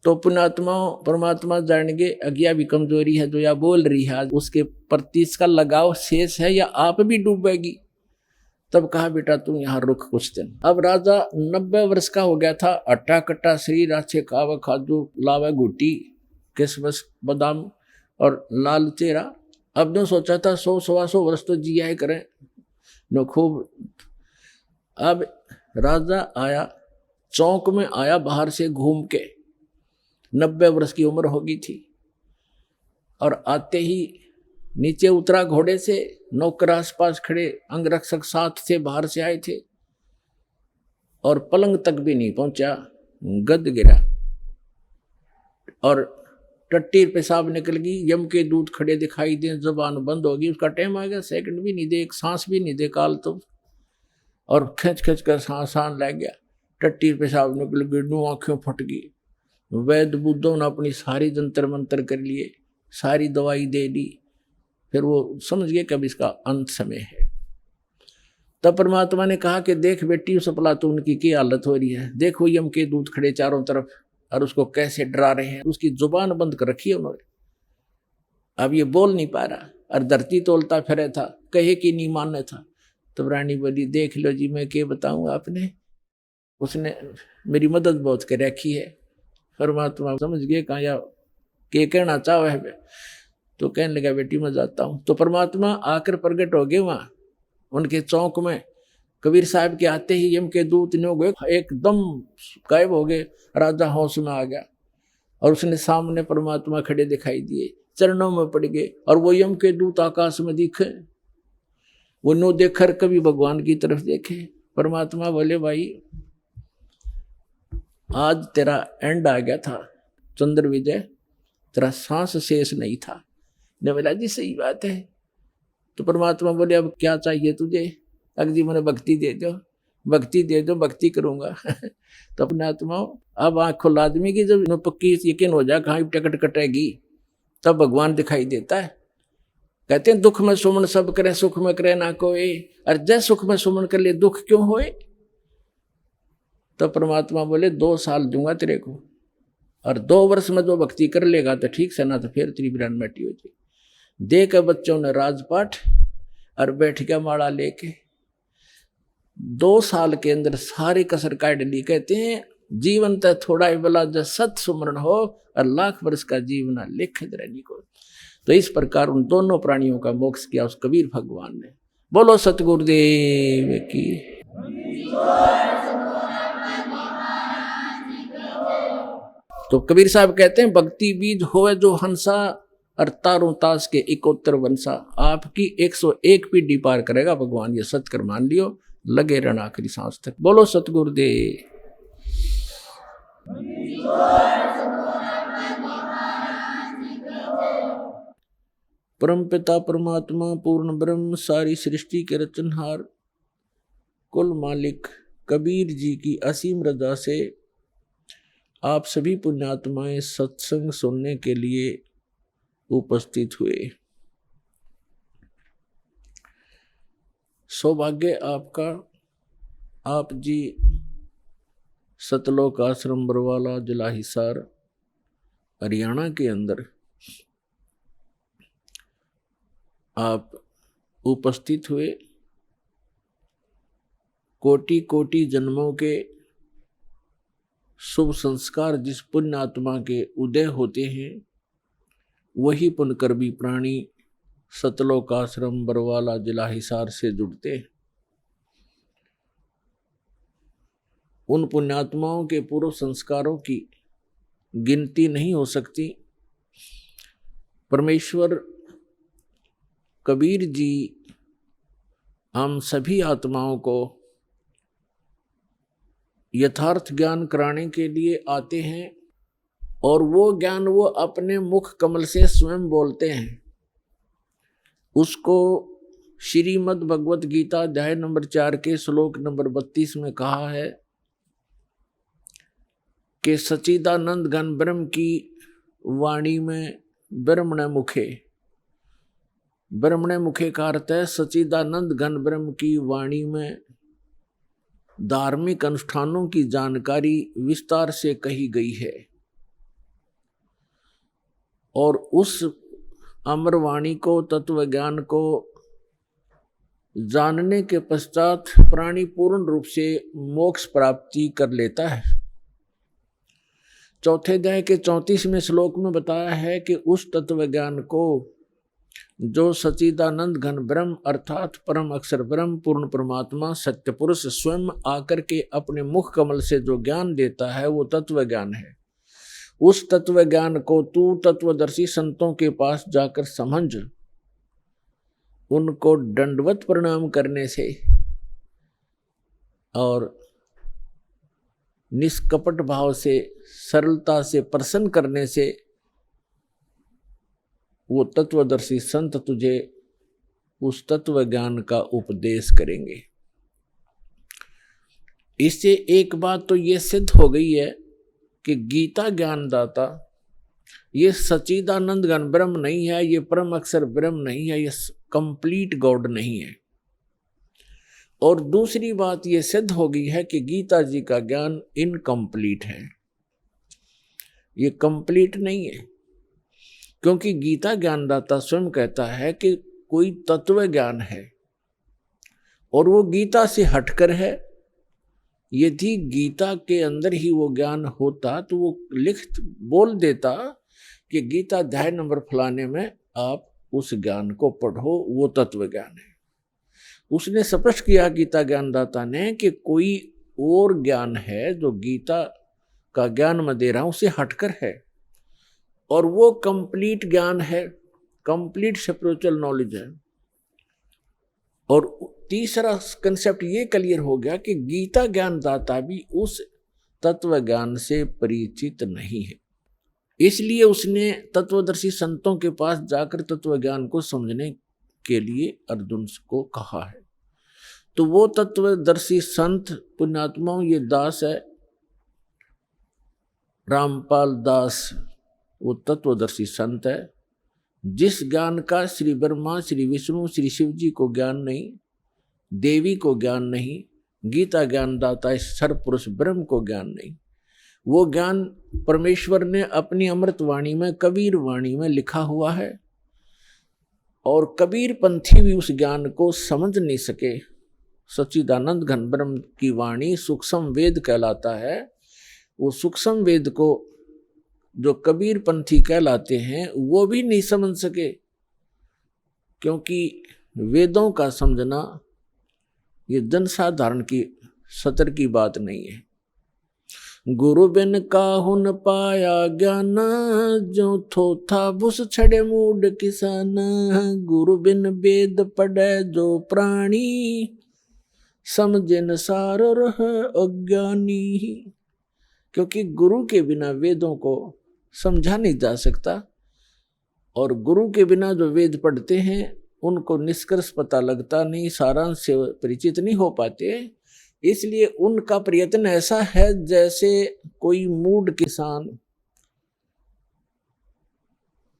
तो पुण्यात्मा परमात्मा जानेंगे अज्ञा भी कमजोरी है जो या बोल रही है, उसके प्रति इसका लगाव शेष है या आप भी डूबेगी। तब कहा बेटा तू यहाँ रुक कुछ दिन। अब राजा 90 वर्ष का हो गया था, अट्टा कट्टा शरीर, अच्छे खावे खादू, लावे घुटी, किसमस बादाम और लाल चेहरा। अब जो सोचा था 100-125 वर्ष तो जिया ही करें नो खूब। अब राजा आया, चौक में आया बाहर से घूम के, 90 वर्ष की उम्र होगी थी, और आते ही नीचे उतरा घोड़े से, नौकर आसपास खड़े, अंगरक्षक साथ से बाहर से आए थे, और पलंग तक भी नहीं पहुंचा, गद गिरा और टट्टी पेशाब निकल गई, यम के दूत खड़े दिखाई दे, जबान बंद होगी, उसका टाइम आ गया, सेकंड भी नहीं दे, एक सांस भी नहीं दे काल तो, और खिंच खिंच कर सांस लग गया, टट्टी पेशाब निकल गई, आंखें फट गई। वैद्य बुद्धों ने अपनी सारी जंतर मंतर कर लिए, सारी दवाई दे दी, फिर वो समझ गए कब इसका अंत समय है। तब परमात्मा ने कहा कि देख बेटी उस अफलातून की क्या हालत हो रही है, देखो यम के दूत खड़े चारों तरफ और उसको कैसे डरा रहे हैं, उसकी जुबान बंद कर रखी है उन्होंने, अब ये बोल नहीं पा रहा, और धरती तोलता फिरे था, कहे कि नहीं मानने था। तब रानी बोली देख लो जी मैं क्या बताऊं आपने, उसने मेरी मदद बहुत कर रखी है। परमात्मा समझ गए कहा या के कहना चाहो है। तो कहने लगा बेटी मैं जाता हूँ। तो परमात्मा आकर प्रकट हो गए वहां उनके चौक में। कबीर साहब के आते ही यम के दूत ने हो गए, एकदम गायब हो गए, राजा होश में आ गया, और उसने सामने परमात्मा खड़े दिखाई दिए, चरणों में पड़ गए, और वो यम के दूत आकाश में दिखे, वो नो देखकर कभी भगवान की तरफ देखे। परमात्मा बोले भाई आज तेरा एंड आ गया था चंद्र विजय, तेरा सांस शेष नहीं था। ने बोला जी सही बात है। तो परमात्मा बोले अब क्या चाहिए तुझे, अगर जी मैंने भक्ति दे दो, भक्ति दे दो, भक्ति करूंगा। तो अपने आत्मा अब आँख खोल आदमी की जब पक्की यकीन हो जाए कहाँ टिकट कटेगी, तब भगवान दिखाई देता है। कहते हैं दुख में सुमन सब करे, सुख में करे ना कोई, और जय सुख में सुमन कर ले दुख क्यों होए। तो परमात्मा बोले 2 साल दूंगा तेरे को, और 2 वर्ष में जो भक्ति कर लेगा तो ठीक से, ना तो फिर तेरी बिरान मिट्टी हो जाए। दे के बच्चों ने राजपाठ और बैठ गया माला लेके। 2 साल के अंदर सारी कसर काट ली। कहते हैं जीवन तो थोड़ा ही बला जब सत सुमरण हो, और लाख वर्ष का जीवन लिख रहने को। तो इस प्रकार उन दोनों प्राणियों का मोक्ष किया उस कबीर भगवान ने। बोलो सतगुरुदेव की। तो कबीर साहब कहते हैं भक्ति बीज होए जो हंसा, और तारों तास के 71 वंशा। आपकी 101 पीढ़ी पार करेगा भगवान, ये सत्कर मान लियो, लगे रहना आखिरी सांस तक। बोलो सतगुरुदेव। परमपिता परमात्मा पूर्ण ब्रह्म सारी सृष्टि के रचनहार कुल मालिक कबीर जी की असीम रजा से आप सभी पुण्यात्माएं सत्संग सुनने के लिए उपस्थित हुए। सौभाग्य आपका, आप जी सतलोक आश्रम बरवाला जिला हिसार हरियाणा के अंदर आप उपस्थित हुए। कोटि कोटि जन्मों के शुभ संस्कार जिस पुण्य आत्मा के उदय होते हैं, वही पुण्यकर्मी प्राणी सतलोक आश्रम बरवाला जिला हिसार से जुड़ते हैं। उन पुण्यात्माओं के पूर्व संस्कारों की गिनती नहीं हो सकती। परमेश्वर कबीर जी हम सभी आत्माओं को यथार्थ ज्ञान कराने के लिए आते हैं, और वो ज्ञान वो अपने मुख कमल से स्वयं बोलते हैं। उसको श्रीमद् भगवत गीता अध्याय नंबर 4 के श्लोक नंबर 32 में कहा है कि सच्चिदानंद घन ब्रह्म की वाणी में ब्रह्मण मुखे, ब्रह्मण मुखे का अर्थ है सच्चिदानंद घन ब्रह्म की वाणी में धार्मिक अनुष्ठानों की जानकारी विस्तार से कही गई है। और उस अमर वाणी को, तत्व ज्ञान को जानने के पश्चात प्राणी पूर्ण रूप से मोक्ष प्राप्ति कर लेता है। चौथे अध्याय के 34वें श्लोक में बताया है कि उस तत्व ज्ञान को जो सच्चिदानंद घन ब्रह्म अर्थात परम अक्षर ब्रह्म पूर्ण परमात्मा सत्य पुरुष स्वयं आकर के अपने मुख कमल से जो ज्ञान देता है, वो तत्व ज्ञान है। उस तत्व ज्ञान को तू तत्वदर्शी संतों के पास जाकर समझ, उनको दंडवत प्रणाम करने से और निष्कपट भाव से, सरलता से प्रसन्न करने से वो तत्वदर्शी संत तुझे उस तत्व ज्ञान का उपदेश करेंगे। इससे एक बात तो ये सिद्ध हो गई है कि गीता ज्ञानदाता ये सच्चिदानंद घन ब्रह्म नहीं है, ये परम अक्षर ब्रह्म नहीं है, ये कंप्लीट गॉड नहीं है। और दूसरी बात ये सिद्ध हो गई है कि गीता जी का ज्ञान इनकम्प्लीट है, ये कंप्लीट नहीं है। क्योंकि गीता ज्ञानदाता स्वयं कहता है कि कोई तत्व ज्ञान है और वो गीता से हटकर है। यदि गीता के अंदर ही वो ज्ञान होता तो वो बोल देता कि गीता अध्याय नंबर फलाने में आप उस ज्ञान को पढ़ो, वो तत्व ज्ञान है। उसने स्पष्ट किया गीता ज्ञानदाता ने कि कोई और ज्ञान है जो गीता का ज्ञान मैं दे रहा हूं उससे हटकर है, और वो कंप्लीट ज्ञान है, कंप्लीट स्पिरिचुअल नॉलेज है। और तीसरा कंसेप्ट ये क्लियर हो गया कि गीता ज्ञानदाता भी उस तत्व ज्ञान से परिचित नहीं है, इसलिए उसने तत्वदर्शी संतों के पास जाकर तत्व ज्ञान को समझने के लिए अर्जुन को कहा है। तो वो तत्वदर्शी संत पुण्यात्माओं, ये दास है रामपाल दास, वो तत्वदर्शी संत है जिस ज्ञान का श्री ब्रह्मा, श्री विष्णु, श्री शिव जी को ज्ञान नहीं, देवी को ज्ञान नहीं, गीता ज्ञानदाता सर्वपुरुष ब्रह्म को ज्ञान नहीं। वो ज्ञान परमेश्वर ने अपनी अमृत वाणी में, कबीर वाणी में लिखा हुआ है, और कबीर पंथी भी उस ज्ञान को समझ नहीं सके। सच्चिदानंद घन ब्रह्म की वाणी सूक्ष्म वेद कहलाता है। वो सूक्ष्म वेद को जो कबीर पंथी कहलाते हैं वो भी नहीं समझ सके, क्योंकि वेदों का समझना ये जनसाधारण की सतर की बात नहीं है। गुरु बिन काहू न पाया ज्ञान, जो थोथा बुस छड़े मूड किसान। गुरु बिन वेद पढ़े जो प्राणी, समझे न सार रह अज्ञानी। क्योंकि गुरु के बिना वेदों को समझा नहीं जा सकता, और गुरु के बिना जो वेद पढ़ते हैं उनको निष्कर्ष पता लगता नहीं, सारांश से परिचित नहीं हो पाते। इसलिए उनका प्रयत्न ऐसा है जैसे कोई मूढ़ किसान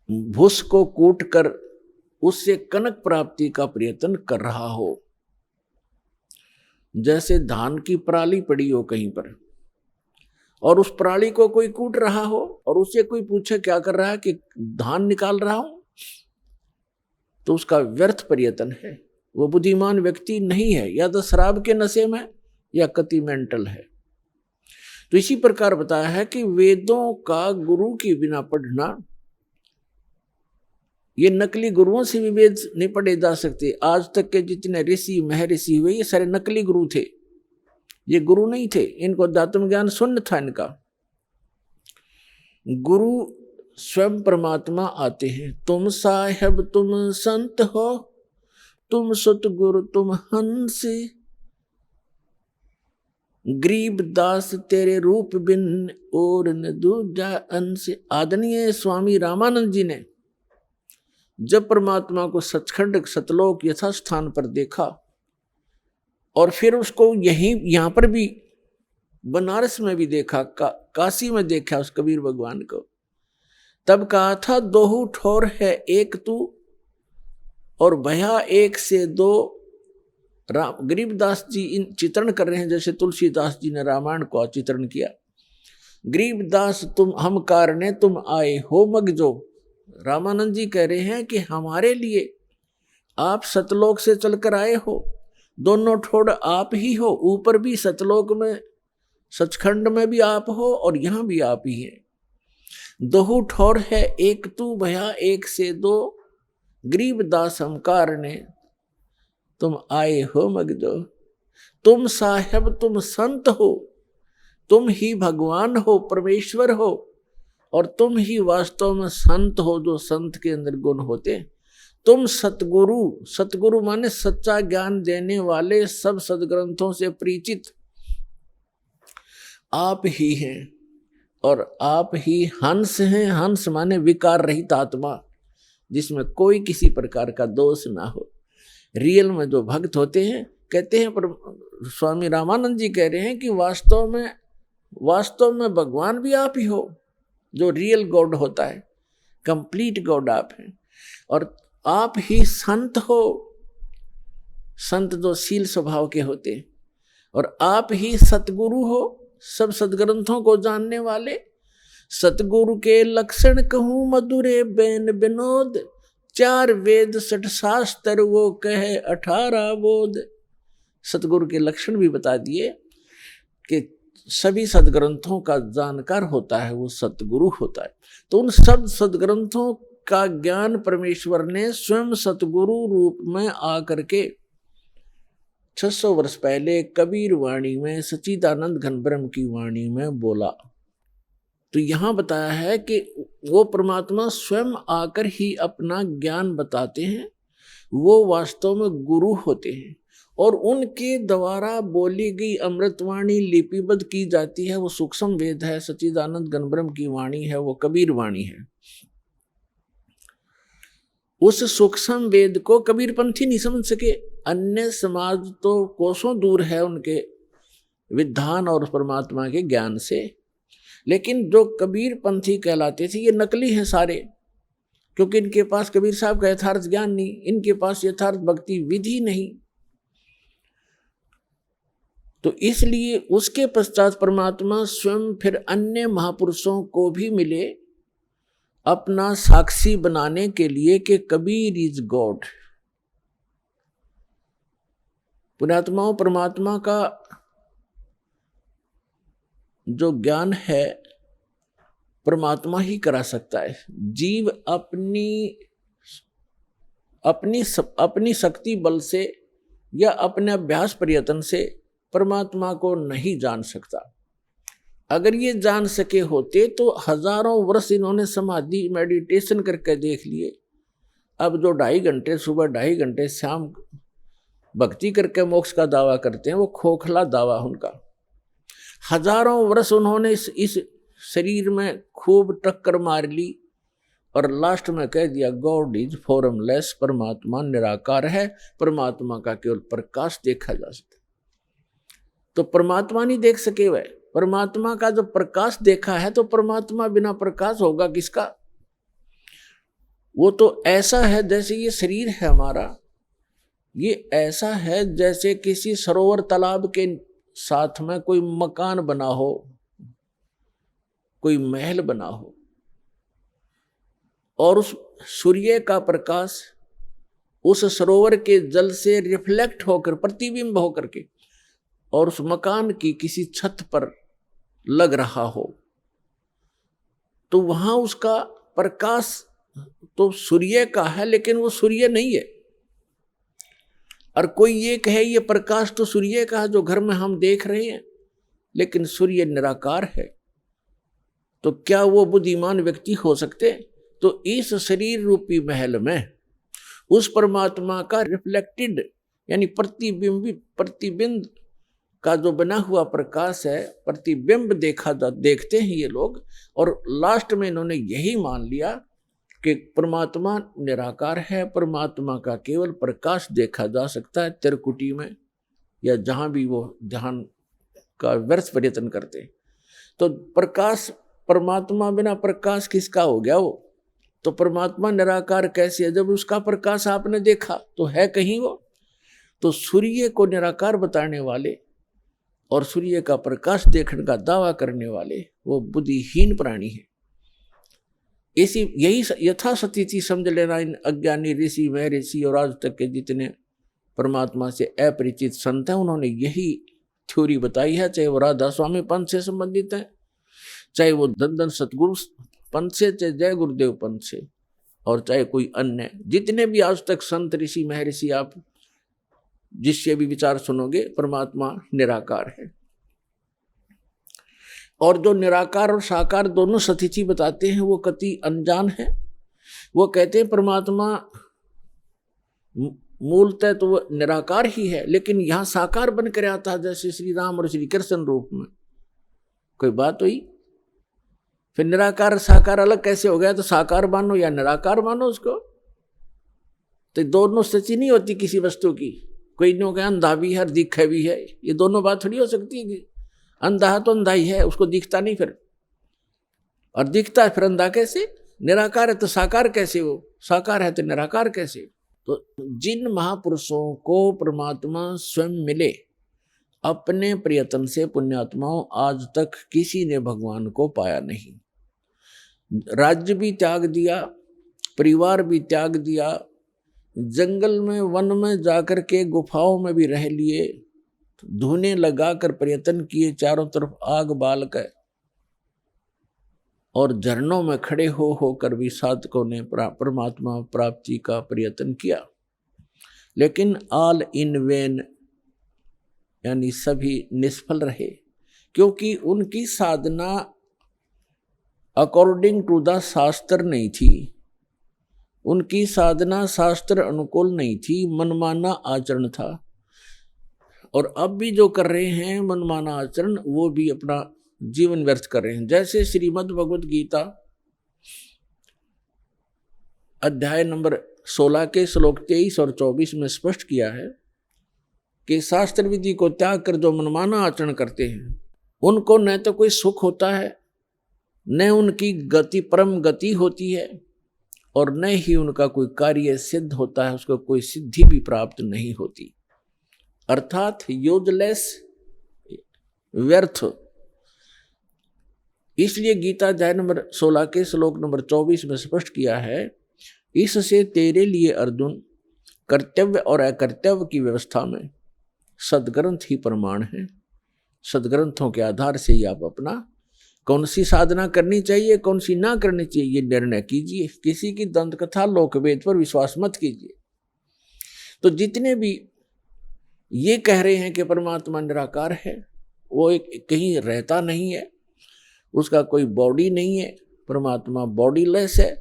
भूस को कूट कर उससे कनक प्राप्ति का प्रयत्न कर रहा हो। जैसे धान की पराली पड़ी हो कहीं पर, और उस पराली को कोई कूट रहा हो, और उससे कोई पूछे क्या कर रहा है, कि धान निकाल रहा हूं, तो उसका व्यर्थ प्रयत्न है। वो बुद्धिमान व्यक्ति नहीं है, या तो शराब के नशे में या कति मेंटल है। तो इसी प्रकार बताया है कि वेदों का गुरु के बिना पढ़ना, ये नकली गुरुओं से भी वेद नहीं पढ़े जा सकते। आज तक के जितने ऋषि महर्षि हुए ये सारे नकली गुरु थे, ये गुरु नहीं थे। इनको अध्यात्म ज्ञान शून्य था इनका। गुरु स्वयं परमात्मा आते हैं। तुम साहेब तुम संत हो, तुम सतगुरु तुम हंस, गरीब दास तेरे रूप बिन और न दूजा अंश। आदरणीय स्वामी रामानंद जी ने जब परमात्मा को सचखंड सतलोक यथास्थान पर देखा और फिर उसको यहां पर भी बनारस में भी देखा, काशी में देखा उस कबीर भगवान को, तब कहा था दोहू ठोर है एक तू और भया एक से दो। गरीबदास जी इन चित्रण कर रहे हैं जैसे तुलसीदास जी ने रामायण को चित्रण किया। गरीबदास तुम हम कारणे तुम आए हो मगजो। रामानंद जी कह रहे हैं कि हमारे लिए आप सतलोक से चलकर आए हो, दोनों ठोड़ आप ही हो, ऊपर भी सतलोक में सचखंड में भी आप हो और यहां भी आप ही हैं। दोहू ठोर है एक तू भया एक से दो, गरीबदास हम कारणे तुम आए हो मगजो। तुम साहेब तुम संत हो, तुम ही भगवान हो, परमेश्वर हो, और तुम ही वास्तव में संत हो जो संत के अंदर गुण होते। तुम सतगुरु, सतगुरु माने सच्चा ज्ञान देने वाले, सब सदग्रंथों से परिचित आप ही हैं। और आप ही हंस हैं। हंस माने विकार रहित आत्मा, जिसमें कोई किसी प्रकार का दोष ना हो। रियल में जो भक्त होते हैं, कहते हैं पर स्वामी रामानंद जी कह रहे हैं कि वास्तव में भगवान भी आप ही हो, जो रियल गॉड होता है, कंप्लीट गॉड आप हैं। और आप ही संत हो, संत जो शील स्वभाव के होते हैं। और आप ही सतगुरु हो, सब सदग्रंथों को जानने वाले। सतगुरु के लक्षण कहूँ मधुरे बेन विनोद, चार वेद सठ शास्त्र वो कहे 18 बोध। सतगुरु के लक्षण भी बता दिए कि सभी सदग्रंथों का जानकार होता है वो सतगुरु होता है। तो उन सब सदग्रंथों का ज्ञान परमेश्वर ने स्वयं सतगुरु रूप में आकर के 600 वर्ष पहले कबीर वाणी में, सच्चिदानंद घन ब्रह्म की वाणी में बोला। तो यहां बताया है कि वो परमात्मा स्वयं आकर ही अपना ज्ञान बताते हैं। वो वास्तव में गुरु होते हैं और उनके द्वारा बोली गई अमृतवाणी लिपिबद्ध की जाती है। वो सूक्ष्म वेद है, सच्चिदानंद घन ब्रह्म की वाणी है, वो कबीर वाणी है। उस सूक्ष्म वेद को कबीर पंथी नहीं समझ सके। अन्य समाज तो कोसों दूर है उनके विधान और परमात्मा के ज्ञान से, लेकिन जो कबीर पंथी कहलाते थे ये नकली हैं सारे, क्योंकि इनके पास कबीर साहब का यथार्थ ज्ञान नहीं, इनके पास यथार्थ भक्ति विधि नहीं। तो इसलिए उसके पश्चात परमात्मा स्वयं फिर अन्य महापुरुषों को भी मिले अपना साक्षी बनाने के लिए कि कबीर इज गॉड। पुण्यात्माओं, परमात्मा का जो ज्ञान है परमात्मा ही करा सकता है। जीव अपनी शक्ति बल से या अपने अभ्यास प्रयत्न से परमात्मा को नहीं जान सकता। अगर ये जान सके होते तो हजारों वर्ष इन्होंने समाधि मेडिटेशन करके देख लिए। अब जो 2.5 घंटे सुबह 2.5 घंटे शाम भक्ति करके मोक्ष का दावा करते हैं वो खोखला दावा उनका। हजारों वर्ष उन्होंने इस शरीर में खूब टक्कर मार ली और लास्ट में कह दिया गॉड इज फॉर्मलेस, परमात्मा निराकार है, परमात्मा का केवल प्रकाश देखा जा सकता। तो परमात्मा नहीं देख सके वह, परमात्मा का जो प्रकाश देखा है तो परमात्मा बिना प्रकाश होगा किसका। वो तो ऐसा है जैसे ये शरीर है हमारा, ये ऐसा है जैसे किसी सरोवर तालाब के साथ में कोई मकान बना हो, कोई महल बना हो, और उस सूर्य का प्रकाश उस सरोवर के जल से रिफ्लेक्ट होकर, प्रतिबिंब होकर के और उस मकान की किसी छत पर लग रहा हो तो वहां उसका प्रकाश तो सूर्य का है, लेकिन वो सूर्य नहीं है। और कोई ये कहे ये प्रकाश तो सूर्य का है जो घर में हम देख रहे हैं, लेकिन सूर्य निराकार है, तो क्या वो बुद्धिमान व्यक्ति हो सकते? तो इस शरीर रूपी महल में उस परमात्मा का रिफ्लेक्टेड यानी प्रतिबिंब का जो बना हुआ प्रकाश है, प्रतिबिंब देखते हैं ये लोग। और लास्ट में इन्होंने यही मान लिया कि परमात्मा निराकार है, परमात्मा का केवल प्रकाश देखा जा सकता है त्रिकुटी में या जहां भी वो ध्यान का व्यर्थ प्रयत्न करते हैं। तो प्रकाश, परमात्मा बिना प्रकाश किसका हो गया वो? तो परमात्मा निराकार कैसे है जब उसका प्रकाश आपने देखा तो है कहीं वो? तो सूर्य को निराकार बताने वाले और सूर्य का प्रकाश देखने का दावा करने वाले वो बुद्धिहीन प्राणी है। यही यथास्थिति समझ लेना इन अज्ञानी ऋषि महर्षि और आज तक के जितने परमात्मा से अपरिचित संत हैं, उन्होंने यही थ्योरी बताई है। चाहे वो राधा स्वामी पंथ से संबंधित है, चाहे वो धन सतगुरु पंथ से, चाहे जय गुरुदेव पंथ से, और चाहे कोई अन्य जितने भी आज तक संत ऋषि महर्षि आप जिससे भी विचार सुनोगे, परमात्मा निराकार है। और जो निराकार और साकार दोनों स्थिति बताते हैं वो कति अनजान है। वो कहते हैं परमात्मा मूलतः तो वो निराकार ही है, लेकिन यहाँ साकार बनकर आता है, जैसे श्री राम और श्री कृष्ण रूप में। कोई बात हुई? फिर निराकार साकार अलग कैसे हो गया? तो साकार मानो या निराकार मानो उसको, तो दोनों स्थिति नहीं होती किसी वस्तु की। कोई नो कहे अंधा भी है और दिखे भी है, ये दोनों बात थोड़ी हो सकती है कि अंधा है तो अंधा ही है, उसको दिखता नहीं फिर, और दिखता है फिर अंधा कैसे? निराकार है तो साकार कैसे? वो साकार है तो निराकार कैसे? तो जिन महापुरुषों को परमात्मा स्वयं मिले अपने प्रयत्न से, पुण्यात्माओं, आज तक किसी ने भगवान को पाया नहीं। राज्य भी त्याग दिया, परिवार भी त्याग दिया, जंगल में वन में जाकर के गुफाओं में भी रह लिए, धुने लगाकर प्रयत्न किए, चारों तरफ आग बाल कर, और झरनों में खड़े होकर भी साधकों ने परमात्मा प्राप्ति का प्रयत्न किया, लेकिन ऑल इन वेन यानी सभी निष्फल रहे, क्योंकि उनकी साधना अकॉर्डिंग टू द शास्त्र नहीं थी। उनकी साधना शास्त्र अनुकूल नहीं थी, मनमाना आचरण था। और अब भी जो कर रहे हैं मनमाना आचरण, वो भी अपना जीवन व्यर्थ कर रहे हैं। जैसे श्रीमद् भगवद गीता अध्याय नंबर 16 के श्लोक 23 और 24 में स्पष्ट किया है कि शास्त्र विधि को त्याग कर जो मनमाना आचरण करते हैं उनको न तो कोई सुख होता है, न उनकी गति परम गति होती है, और न ही उनका कोई कार्य सिद्ध होता है, उसको कोई सिद्धि भी प्राप्त नहीं होती, अर्थात यूजलेस, व्यर्थ। इसलिए गीता अध्याय नंबर 16 के श्लोक नंबर 24 में स्पष्ट किया है, इससे तेरे लिए अर्जुन कर्तव्य और अकर्तव्य की व्यवस्था में सदग्रंथ ही प्रमाण है। सदग्रंथों के आधार से ही आप अपना कौन सी साधना करनी चाहिए, कौन सी ना करनी चाहिए, ये निर्णय कीजिए। किसी की दंत कथा लोकवेद पर विश्वास मत कीजिए। तो जितने भी ये कह रहे हैं कि परमात्मा निराकार है, वो एक कहीं रहता नहीं है, उसका कोई बॉडी नहीं है, परमात्मा बॉडीलेस है,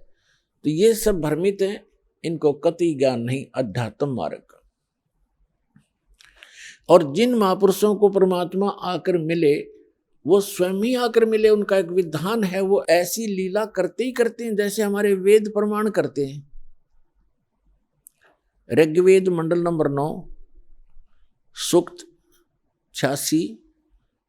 तो ये सब भ्रमित हैं, इनको कतई ज्ञान नहीं अध्यात्म मार्ग का। और जिन महापुरुषों को परमात्मा आकर मिले वो स्वयं ही आकर मिले, उनका एक विधान है, वो ऐसी लीला करते ही करते हैं जैसे हमारे वेद प्रमाण करते हैं। ऋग्वेद मंडल नंबर 9 सूक्त 86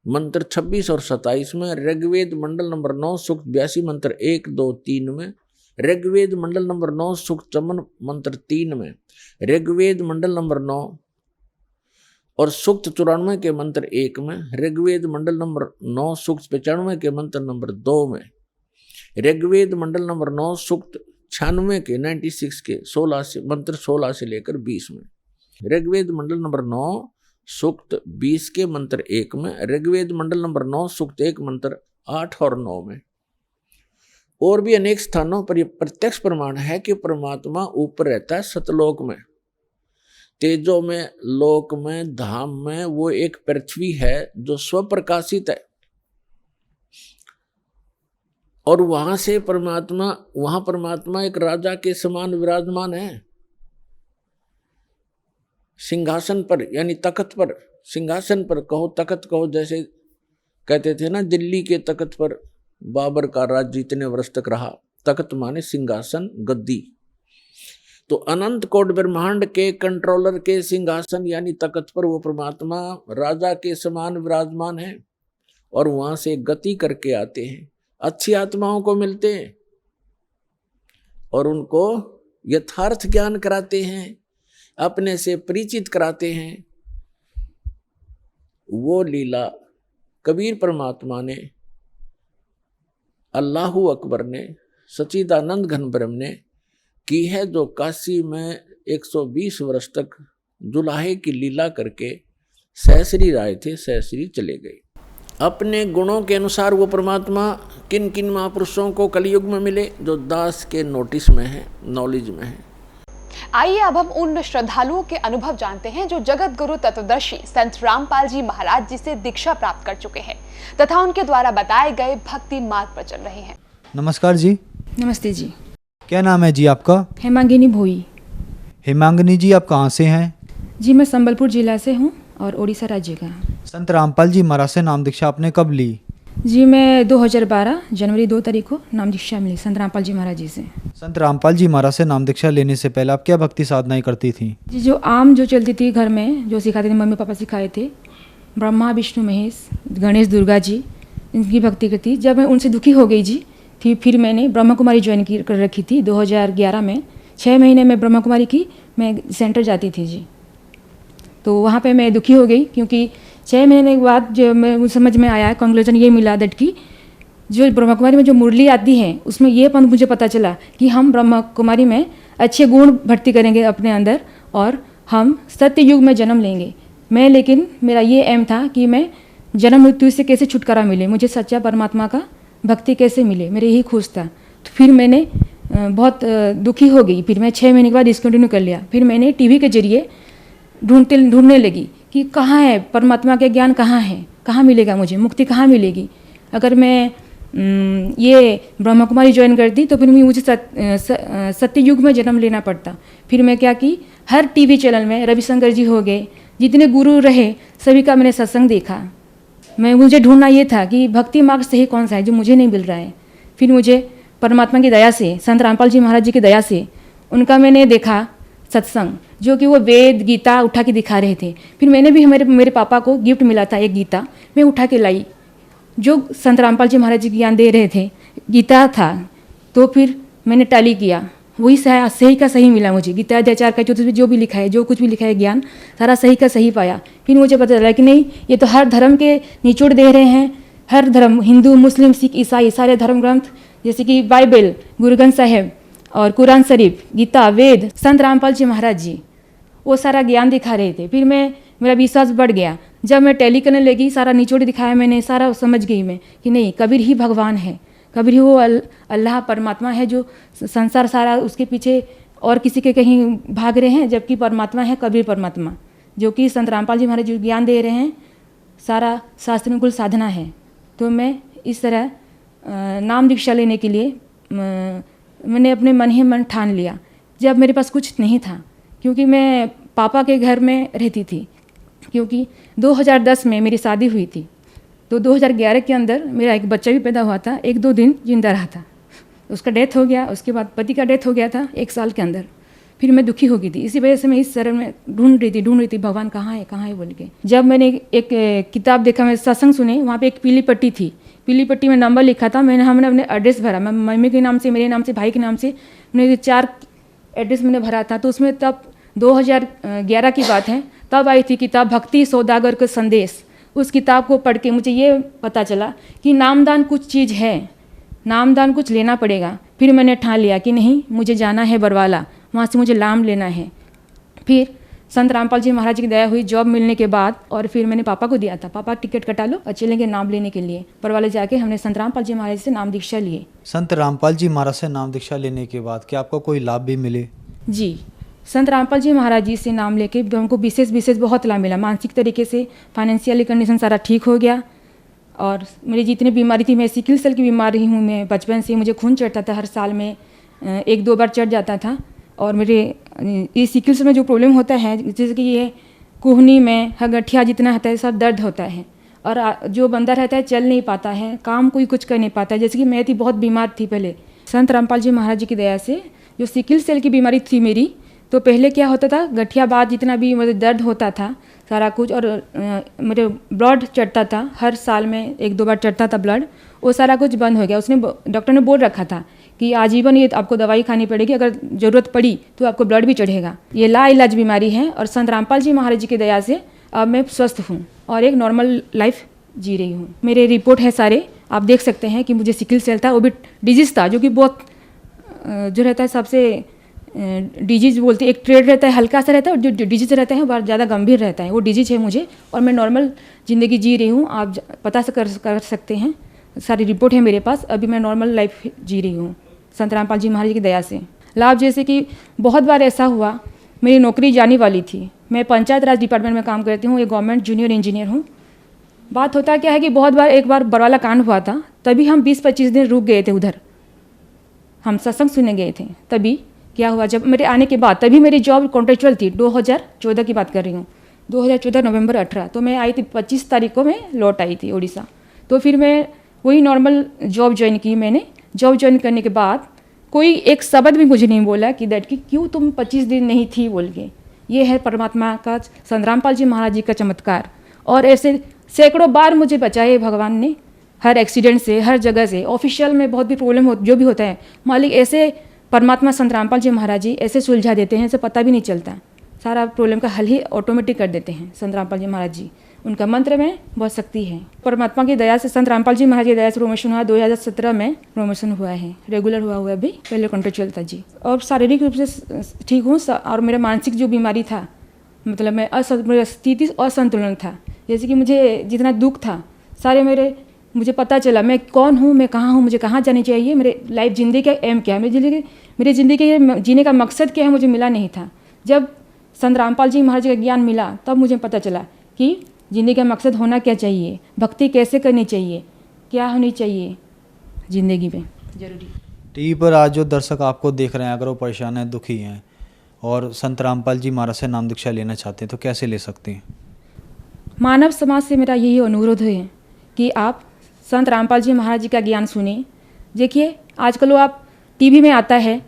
मंत्र 26 और 27 में, ऋग्वेद मंडल नंबर 9 सूक्त 82 मंत्र 1, 2, 3 में, ऋग्वेद मंडल नंबर 9 सूक्त 54 मंत्र 3 में, ऋग्वेद मंडल नंबर 9 और सूक्त 94 के मंत्र 1 में, ऋग्वेद मंडल नंबर 9 सूक्त 95 के मंत्र नंबर 2 में, ऋग्वेद मंडल नंबर 9 सूक्त 96 के 96 के 16 से मंत्र 16 से लेकर 20 में, ऋग्वेद मंडल नंबर 9 सूक्त 20 के मंत्र 1 में, ऋग्वेद मंडल नंबर 9 सूक्त 1 मंत्र 8 और 9 में। और भी अनेक स्थानों पर यह प्रत्यक्ष प्रमाण है कि परमात्मा ऊपर रहता है सतलोक में, तेजो में, लोक में, धाम में। वो एक पृथ्वी है जो स्वप्रकाशित है और वहां परमात्मा एक राजा के समान विराजमान है सिंहासन पर, यानी तख्त पर। सिंहासन पर कहो, तख्त कहो, जैसे कहते थे ना दिल्ली के तख्त पर बाबर का राज्य इतने वर्ष तक रहा। तख्त माने सिंहासन, गद्दी। तो अनंत कोट ब्रह्मांड के कंट्रोलर के सिंहासन यानी तख्त पर वो परमात्मा राजा के समान विराजमान है और वहां से गति करके आते हैं, अच्छी आत्माओं को मिलते हैं और उनको यथार्थ ज्ञान कराते हैं, अपने से परिचित कराते हैं। वो लीला कबीर परमात्मा ने, अल्लाहु अकबर ने, सच्चिदानंद घन ब्रह्म ने की है, जो काशी में 120 वर्ष तक जुलाहे की लीला करके सहस्री राय थे, सहस्री चले गए। अपने गुणों के अनुसार वो परमात्मा किन किन महापुरुषों को कलयुग में मिले, जो दास के नोटिस में है, नॉलेज में है। आइए अब हम उन श्रद्धालुओं के अनुभव जानते हैं जो जगत गुरु तत्वदर्शी संत रामपाल जी महाराज जी से दीक्षा प्राप्त कर चुके हैं तथा उनके द्वारा बताए गए भक्ति मार्ग पर चल रहे हैं। नमस्कार जी। नमस्ते जी। क्या नाम है जी आपका? हेमांगिनी भोई। हेमांगिनी जी, आप कहाँ से हैं? जी मैं संबलपुर जिला से हूँ और उड़ीसा राज्य का। संत रामपाल जी महाराज से नाम दीक्षा आपने कब ली? जी मैं 2012 जनवरी 2 तारीख को नाम दीक्षा मिली संत रामपाल जी महाराज जी से। संत रामपाल जी महाराज से नाम दीक्षा लेने से पहले आप क्या भक्ति साधनाएं करती थी? जी जो आम जो चलती थी घर में, जो सिखाते थे, मम्मी पापा सिखाए थे, ब्रह्मा विष्णु महेश गणेश दुर्गा जी, इनकी भक्ति करती। जब मैं उनसे दुखी हो गई जी थी, फिर मैंने ब्रह्मा कुमारी ज्वाइन कर रखी थी 2011 में। 6 महीने में ब्रह्मा कुमारी की मैं सेंटर जाती थी जी। तो वहाँ पे मैं दुखी हो गई क्योंकि 6 महीने के बाद जो मैं समझ में आया, कंक्लूजन ये मिला दैट कि जो ब्रह्मा कुमारी में जो मुरली आती है उसमें ये मुझे पता चला कि हम ब्रह्मा कुमारी में अच्छे गुण भर्ती करेंगे अपने अंदर और हम सत्य युग में जन्म लेंगे। मैं लेकिन मेरा ये एम था कि मैं जन्म मृत्यु से कैसे छुटकारा मिले, मुझे सच्चा परमात्मा का भक्ति कैसे मिले, मेरे यही खोज था। तो फिर मैंने बहुत दुखी हो गई। फिर मैं 6 महीने के बाद डिसकंटिन्यू कर लिया। फिर मैंने टीवी के जरिए ढूंढने लगी कि कहाँ है परमात्मा के ज्ञान, कहाँ है, कहाँ मिलेगा मुझे, मुक्ति कहाँ मिलेगी। अगर मैं ये ब्रह्मा कुमारी ज्वाइन करती तो फिर मुझे सत्य युग में जन्म लेना पड़ता। फिर मैं क्या की, हर टीवी चैनल में रविशंकर जी हो गए, जितने गुरु रहे सभी का मैंने सत्संग देखा। मुझे ढूंढना ये था कि भक्ति मार्ग सही कौन सा है जो मुझे नहीं मिल रहा है। फिर मुझे परमात्मा की दया से, संत रामपाल जी महाराज जी की दया से उनका मैंने देखा सत्संग, जो कि वो वेद गीता उठा के दिखा रहे थे। फिर मैंने भी मेरे पापा को गिफ्ट मिला था एक गीता, मैं उठा के लाई, जो संत रामपाल जी महाराज जी ज्ञान दे रहे थे, गीता था। तो फिर मैंने टैली किया, वही सही का सही मिला मुझे। गीता अध्याचार का जो भी लिखा है, जो कुछ भी लिखा है ज्ञान, सारा सही का सही पाया। फिर मुझे पता चला कि नहीं, ये तो हर धर्म के निचोड़ दे रहे हैं। हर धर्म, हिंदू मुस्लिम सिख ईसाई, सारे धर्म ग्रंथ जैसे कि बाइबल, गुरु ग्रंथ साहिब और कुरान शरीफ, गीता, वेद, संत रामपाल जी महाराज जी, वो सारा ज्ञान दिखा रहे थे। फिर मेरा विश्वास बढ़ गया। जब मैं टैली करने लगी, सारा निचोड़ दिखाया मैंने, सारा समझ गई मैं कि नहीं, कबीर ही भगवान है, कबीर ही वो अल्लाह परमात्मा है, जो संसार सारा उसके पीछे और किसी के कहीं भाग रहे हैं, जबकि परमात्मा है कबीर परमात्मा, जो कि संत रामपाल जी महाराज जी ज्ञान दे रहे हैं। सारा शास्त्रानुकूल साधना है। तो मैं इस तरह नाम दीक्षा लेने के लिए मैंने अपने मन ही मन ठान लिया, जब मेरे पास कुछ नहीं था, क्योंकि मैं पापा के घर में रहती थी। क्योंकि 2010 में मेरी शादी हुई थी, तो 2011 के अंदर मेरा एक बच्चा भी पैदा हुआ था, 1-2 दिन जिंदा रहा था, उसका डेथ हो गया। उसके बाद पति का डेथ हो गया था 1 साल के अंदर। फिर मैं दुखी हो गई थी, इसी वजह से मैं इस शरण में ढूंढ रही थी भगवान कहाँ है बोल के। जब मैंने एक किताब देखा, मैं सत्संग सुने, वहाँ पे एक पीली पट्टी थी, पीली पट्टी में नंबर लिखा था। हमने अपने एड्रेस भरा, मैं मम्मी के नाम से, मेरे नाम से, भाई के नाम से, मैंने 4 एड्रेस मैंने भरा था। तो उसमें तब 2011 की बात है, तब आई थी किताब भक्ति सौदागर का संदेश। उस किताब को पढ़ के मुझे ये पता चला कि नामदान कुछ चीज़ है, नामदान कुछ लेना पड़ेगा। फिर मैंने ठान लिया कि नहीं, मुझे जाना है बरवाला, वहाँ से मुझे नाम लेना है। फिर संत रामपाल जी महाराज की दया हुई जॉब मिलने के बाद, और फिर मैंने पापा को दिया था, पापा टिकट कटा लो और चलेंगे नाम लेने के लिए। परवाले जाके हमने संत रामपाल जी महाराज से नाम दीक्षा लिए। संत रामपाल जी महाराज से नाम दीक्षा लेने के बाद क्या आपको कोई लाभ भी मिले? जी, संत रामपाल जी महाराज जी से नाम लेके हमको विशेष बहुत लाभ मिला। मानसिक तरीके से, फाइनेंशियली कंडीशन सारा ठीक हो गया। और मेरी जितनी बीमारी थी, मैं सिकल सेल की बीमारी हूँ, मैं बचपन से मुझे खून चढ़ता था, हर साल में 1-2 बार चढ़ जाता था। और मेरे ये सिकल सेल में जो प्रॉब्लम होता है, जैसे कि ये कुहनी में गठिया जितना होता है सब दर्द होता है, और जो बंदा रहता है चल नहीं पाता है, काम कोई कुछ कर नहीं पाता है। जैसे कि मैं थी बहुत बीमार थी पहले, संत रामपाल जी महाराज जी की दया से जो सिकल सेल की बीमारी थी मेरी, तो पहले क्या होता था, गठिया बाद जितना भी मुझे दर्द होता था सारा कुछ, और मेरे ब्लड चढ़ता था, हर साल में 1-2 बार चढ़ता था ब्लड, वो सारा कुछ बंद हो गया। उसने डॉक्टर ने बोल रखा था कि आजीवन ये आपको दवाई खानी पड़ेगी, अगर ज़रूरत पड़ी तो आपको ब्लड भी चढ़ेगा। ये लाइलाज बीमारी है, और संत रामपाल जी महाराज जी की दया से अब मैं स्वस्थ हूँ और एक नॉर्मल लाइफ जी रही हूँ। मेरे रिपोर्ट है सारे, आप देख सकते हैं कि मुझे सिकल सेल था, वो भी डिजीज़ था, जो कि बहुत जो रहता है सबसे डिजीज बोलते हैं, एक ट्रेड रहता है हल्का सा रहता है, और जो डिजीज रहता है बहुत ज़्यादा गंभीर रहता है, वो डिजीज है मुझे, और मैं नॉर्मल ज़िंदगी जी रही हूँ। आप पता से कर सकते हैं, सारी रिपोर्ट है मेरे पास, अभी मैं नॉर्मल लाइफ जी रही हूँ संत रामपाल जी महाराज की दया से। लाभ जैसे कि बहुत बार ऐसा हुआ, मेरी नौकरी जाने वाली थी, मैं पंचायत राज डिपार्टमेंट में काम करती हूँ, एक गवर्नमेंट जूनियर इंजीनियर हूँ। बात होता क्या है कि बहुत बार, एक बार बरवाला कांड हुआ था, तभी हम 20-25 दिन रुक गए थे उधर, हम सत्संग सुनने गए थे। तभी क्या हुआ, जब मेरे आने के बाद, तभी मेरी जॉब कॉन्ट्रेक्चुअल थी, 2014 की बात कर रही हूँ, 2014 नवंबर 18, तो मैं आई थी 25 तारीख को मैं लौट आई थी उड़ीसा। तो फिर मैं वही नॉर्मल जॉब ज्वाइन की। मैंने जॉब ज्वाइन करने के बाद कोई एक शब्द भी मुझे नहीं बोला कि दैट कि क्यों तुम 25 दिन नहीं थी बोल के। ये है परमात्मा का, संत रामपाल जी महाराज जी का चमत्कार। और ऐसे सैकड़ों बार मुझे बचाए भगवान ने, हर एक्सीडेंट से, हर जगह से। ऑफिशियल में बहुत भी प्रॉब्लम हो, जो भी होता है, मालिक ऐसे परमात्मा संत रामपाल जी महाराज जी ऐसे सुलझा देते हैं, ऐसे पता भी नहीं चलता, सारा प्रॉब्लम का हल ही ऑटोमेटिक कर देते हैं संत रामपाल जी महाराज जी। उनका मंत्र में बहुत शक्ति है। परमात्मा की दया से, संत रामपाल जी महाराज की दया से प्रमोशन हुआ, 2017 में प्रमोशन हुआ है, रेगुलर हुआ अभी, पहले कॉन्ट्रेक्चुअल था जी। और शारीरिक रूप से ठीक हूँ, और मेरा मानसिक जो बीमारी था, मतलब मैं मेरा स्थिति असंतुलन था, जैसे कि मुझे जितना दुख था सारे मुझे पता चला मैं कौन हूँ, मैं कहाँ हूँ, मुझे कहाँ जानी चाहिए, मेरे लाइफ ज़िंदगी का एम क्या है, मेरी ज़िंदगी के जीने का मकसद क्या है, मुझे मिला नहीं था। जब संत रामपाल जी महाराज का ज्ञान मिला तब मुझे पता चला कि ज़िंदगी का मकसद होना क्या चाहिए, भक्ति कैसे करनी चाहिए, क्या होनी चाहिए ज़िंदगी में जरूरी। टीवी पर आज जो दर्शक आपको देख रहे हैं, अगर वो परेशान हैं, दुखी हैं और संत रामपाल जी महाराज से नाम दीक्षा लेना चाहते हैं, तो कैसे ले सकते हैं? मानव समाज से मेरा यही अनुरोध है कि आप संत रामपाल जी महाराज जी का ज्ञान सुने। देखिए आजकल वो आप टीवी में आता है,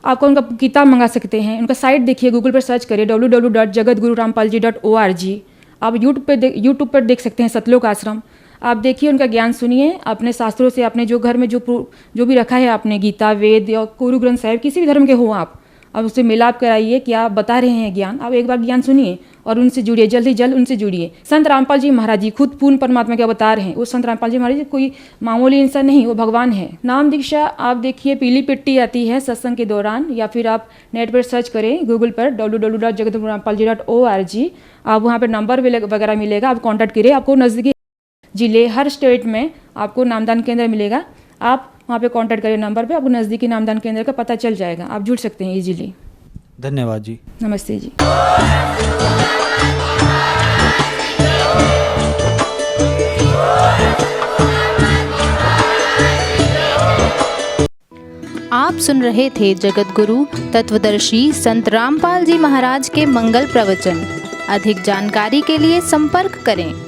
आपको उनका किताब मंगा सकते हैं, उनका साइट देखिए, गूगल पर सर्च करिए www.jagatgururampalji.org। आप यूट्यूब पर देख सकते हैं सतलोक आश्रम, आप देखिए, उनका ज्ञान सुनिए। अपने शास्त्रों से, अपने जो घर में जो भी रखा है आपने, गीता, वेद या गुरु ग्रंथ साहिब, किसी भी धर्म के हो आप उससे मिलाप कराइए कि आप बता रहे हैं ज्ञान, आप एक बार ज्ञान सुनिए और उनसे जुड़िए, जल्द ही जल्द उनसे जुड़िए। संत रामपाल जी महाराज जी खुद पूर्ण परमात्मा के अवतार हैं। वो संत रामपाल जी महाराज जी कोई मामूली इंसान नहीं, वो भगवान है। नाम दीक्षा आप देखिए, पीली पिट्टी आती है सत्संग के दौरान, या फिर आप नेट पर सर्च करें गूगल पर www.jagatgururampalji.org। आप वहाँ पर नंबर वगैरह मिलेगा, आप कॉन्टैक्ट करिए। आपको नज़दीकी जिले, हर स्टेट में आपको नामदान केंद्र मिलेगा, आप वहाँ पे कांटेक्ट करिए नंबर पे, आपको नज़दीकी नामदान केंद्र का पता चल जाएगा, आप जुड़ सकते हैं इजीली। धन्यवाद जी। नमस्ते जी। आप सुन रहे थे जगत गुरु तत्वदर्शी संत रामपाल जी महाराज के मंगल प्रवचन। अधिक जानकारी के लिए संपर्क करें